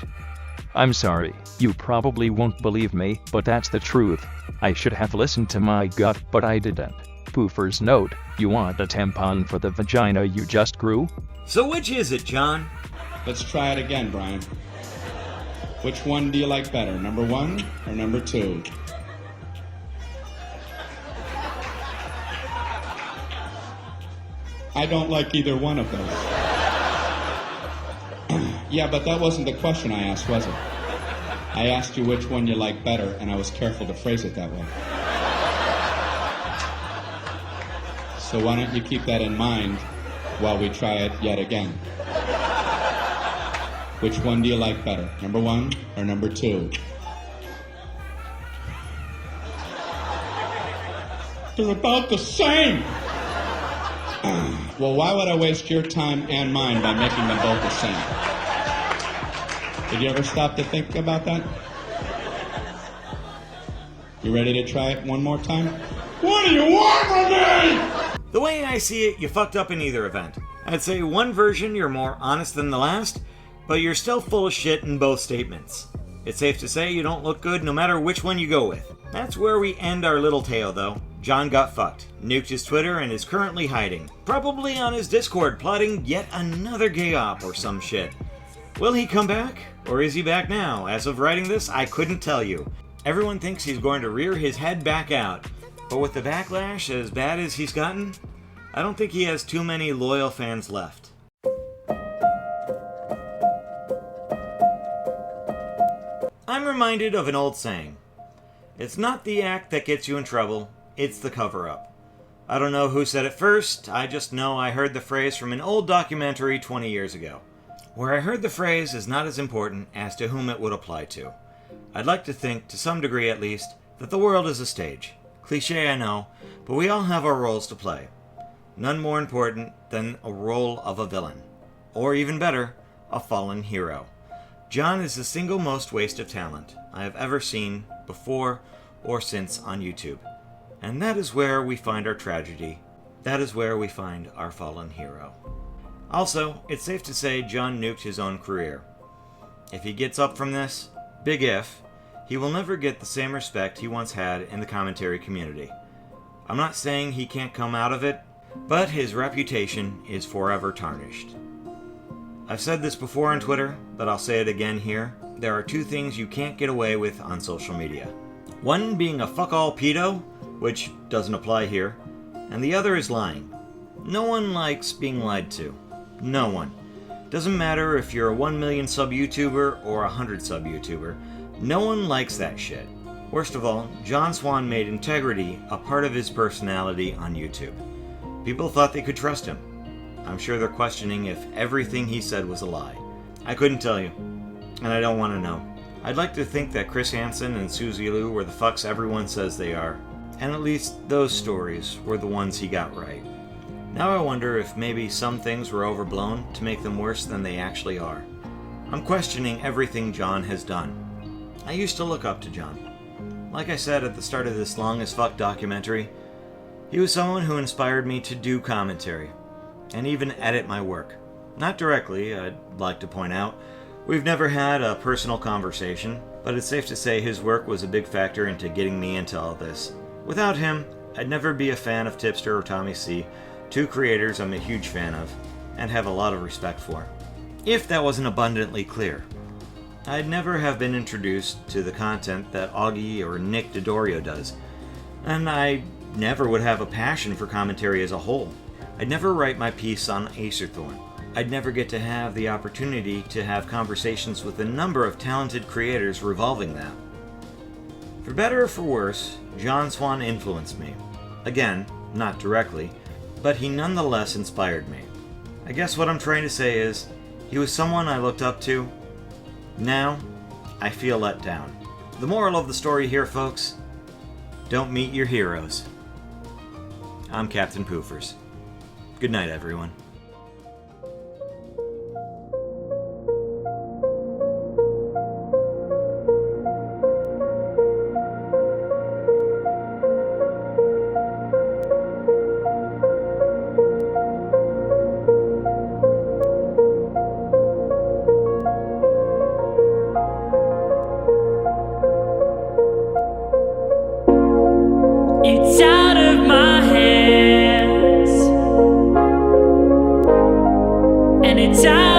I'm sorry, you probably won't believe me, but that's the truth. I should have listened to my gut, but I didn't. Poofer's note, you want a tampon for the vagina you just grew? So which is it, John? Let's try it again, Brian. Which one do you like better, number 1 or number 2? I don't like either one of those. Yeah, but that wasn't the question I asked, was it? I asked you which one you like better, and I was careful to phrase it that way. So why don't you keep that in mind while we try it yet again? Which one do you like better, number 1 or number 2? They're about the same! Well, why would I waste your time and mine by making them both the same? Did you ever stop to think about that? You ready to try it one more time? What do you want from me? The way I see it, you fucked up in either event. I'd say one version you're more honest than the last, but you're still full of shit in both statements. It's safe to say you don't look good no matter which one you go with. That's where we end our little tale, though. John got fucked, nuked his Twitter, and is currently hiding. Probably on his Discord plotting yet another gay op or some shit. Will he come back? Or is he back now? As of writing this, I couldn't tell you. Everyone thinks he's going to rear his head back out. But with the backlash as bad as he's gotten, I don't think he has too many loyal fans left. I'm reminded of an old saying. It's not the act that gets you in trouble, it's the cover-up. I don't know who said it first, I just know I heard the phrase from an old documentary 20 years ago. Where I heard the phrase is not as important as to whom it would apply to. I'd like to think, to some degree at least, that the world is a stage. Cliché, I know, but we all have our roles to play. None more important than a role of a villain. Or even better, a fallen hero. John is the single most waste of talent I have ever seen before or since on YouTube. And that is where we find our tragedy. That is where we find our fallen hero. Also, it's safe to say John nuked his own career. If he gets up from this, big if, he will never get the same respect he once had in the commentary community. I'm not saying he can't come out of it, but his reputation is forever tarnished. I've said this before on Twitter, but I'll say it again here. There are two things you can't get away with on social media. One being a fuck-all pedo, which doesn't apply here, and the other is lying. No one likes being lied to. No one. Doesn't matter if you're a 1 million sub YouTuber or a 100 sub YouTuber. No one likes that shit. Worst of all, John Swan made integrity a part of his personality on YouTube. People thought they could trust him. I'm sure they're questioning if everything he said was a lie. I couldn't tell you, and I don't want to know. I'd like to think that Chris Hansen and Suzy Lou were the fucks everyone says they are, and at least those stories were the ones he got right. Now I wonder if maybe some things were overblown to make them worse than they actually are. I'm questioning everything John has done. I used to look up to John. Like I said at the start of this long as fuck documentary, he was someone who inspired me to do commentary, and even edit my work. Not directly, I'd like to point out. We've never had a personal conversation, but it's safe to say his work was a big factor into getting me into all this. Without him, I'd never be a fan of Tipster or Tommy C, two creators I'm a huge fan of, and have a lot of respect for. If that wasn't abundantly clear. I'd never have been introduced to the content that Augie or Nick Dodorio does, and I never would have a passion for commentary as a whole. I'd never write my piece on Acerthorn. I'd never get to have the opportunity to have conversations with a number of talented creators revolving that. For better or for worse, John Swan influenced me. Again, not directly, but he nonetheless inspired me. I guess what I'm trying to say is, he was someone I looked up to. Now, I feel let down. The moral of the story here, folks, don't meet your heroes. I'm Captain Poofers. Good night, everyone. It's out of my hands. and it's out.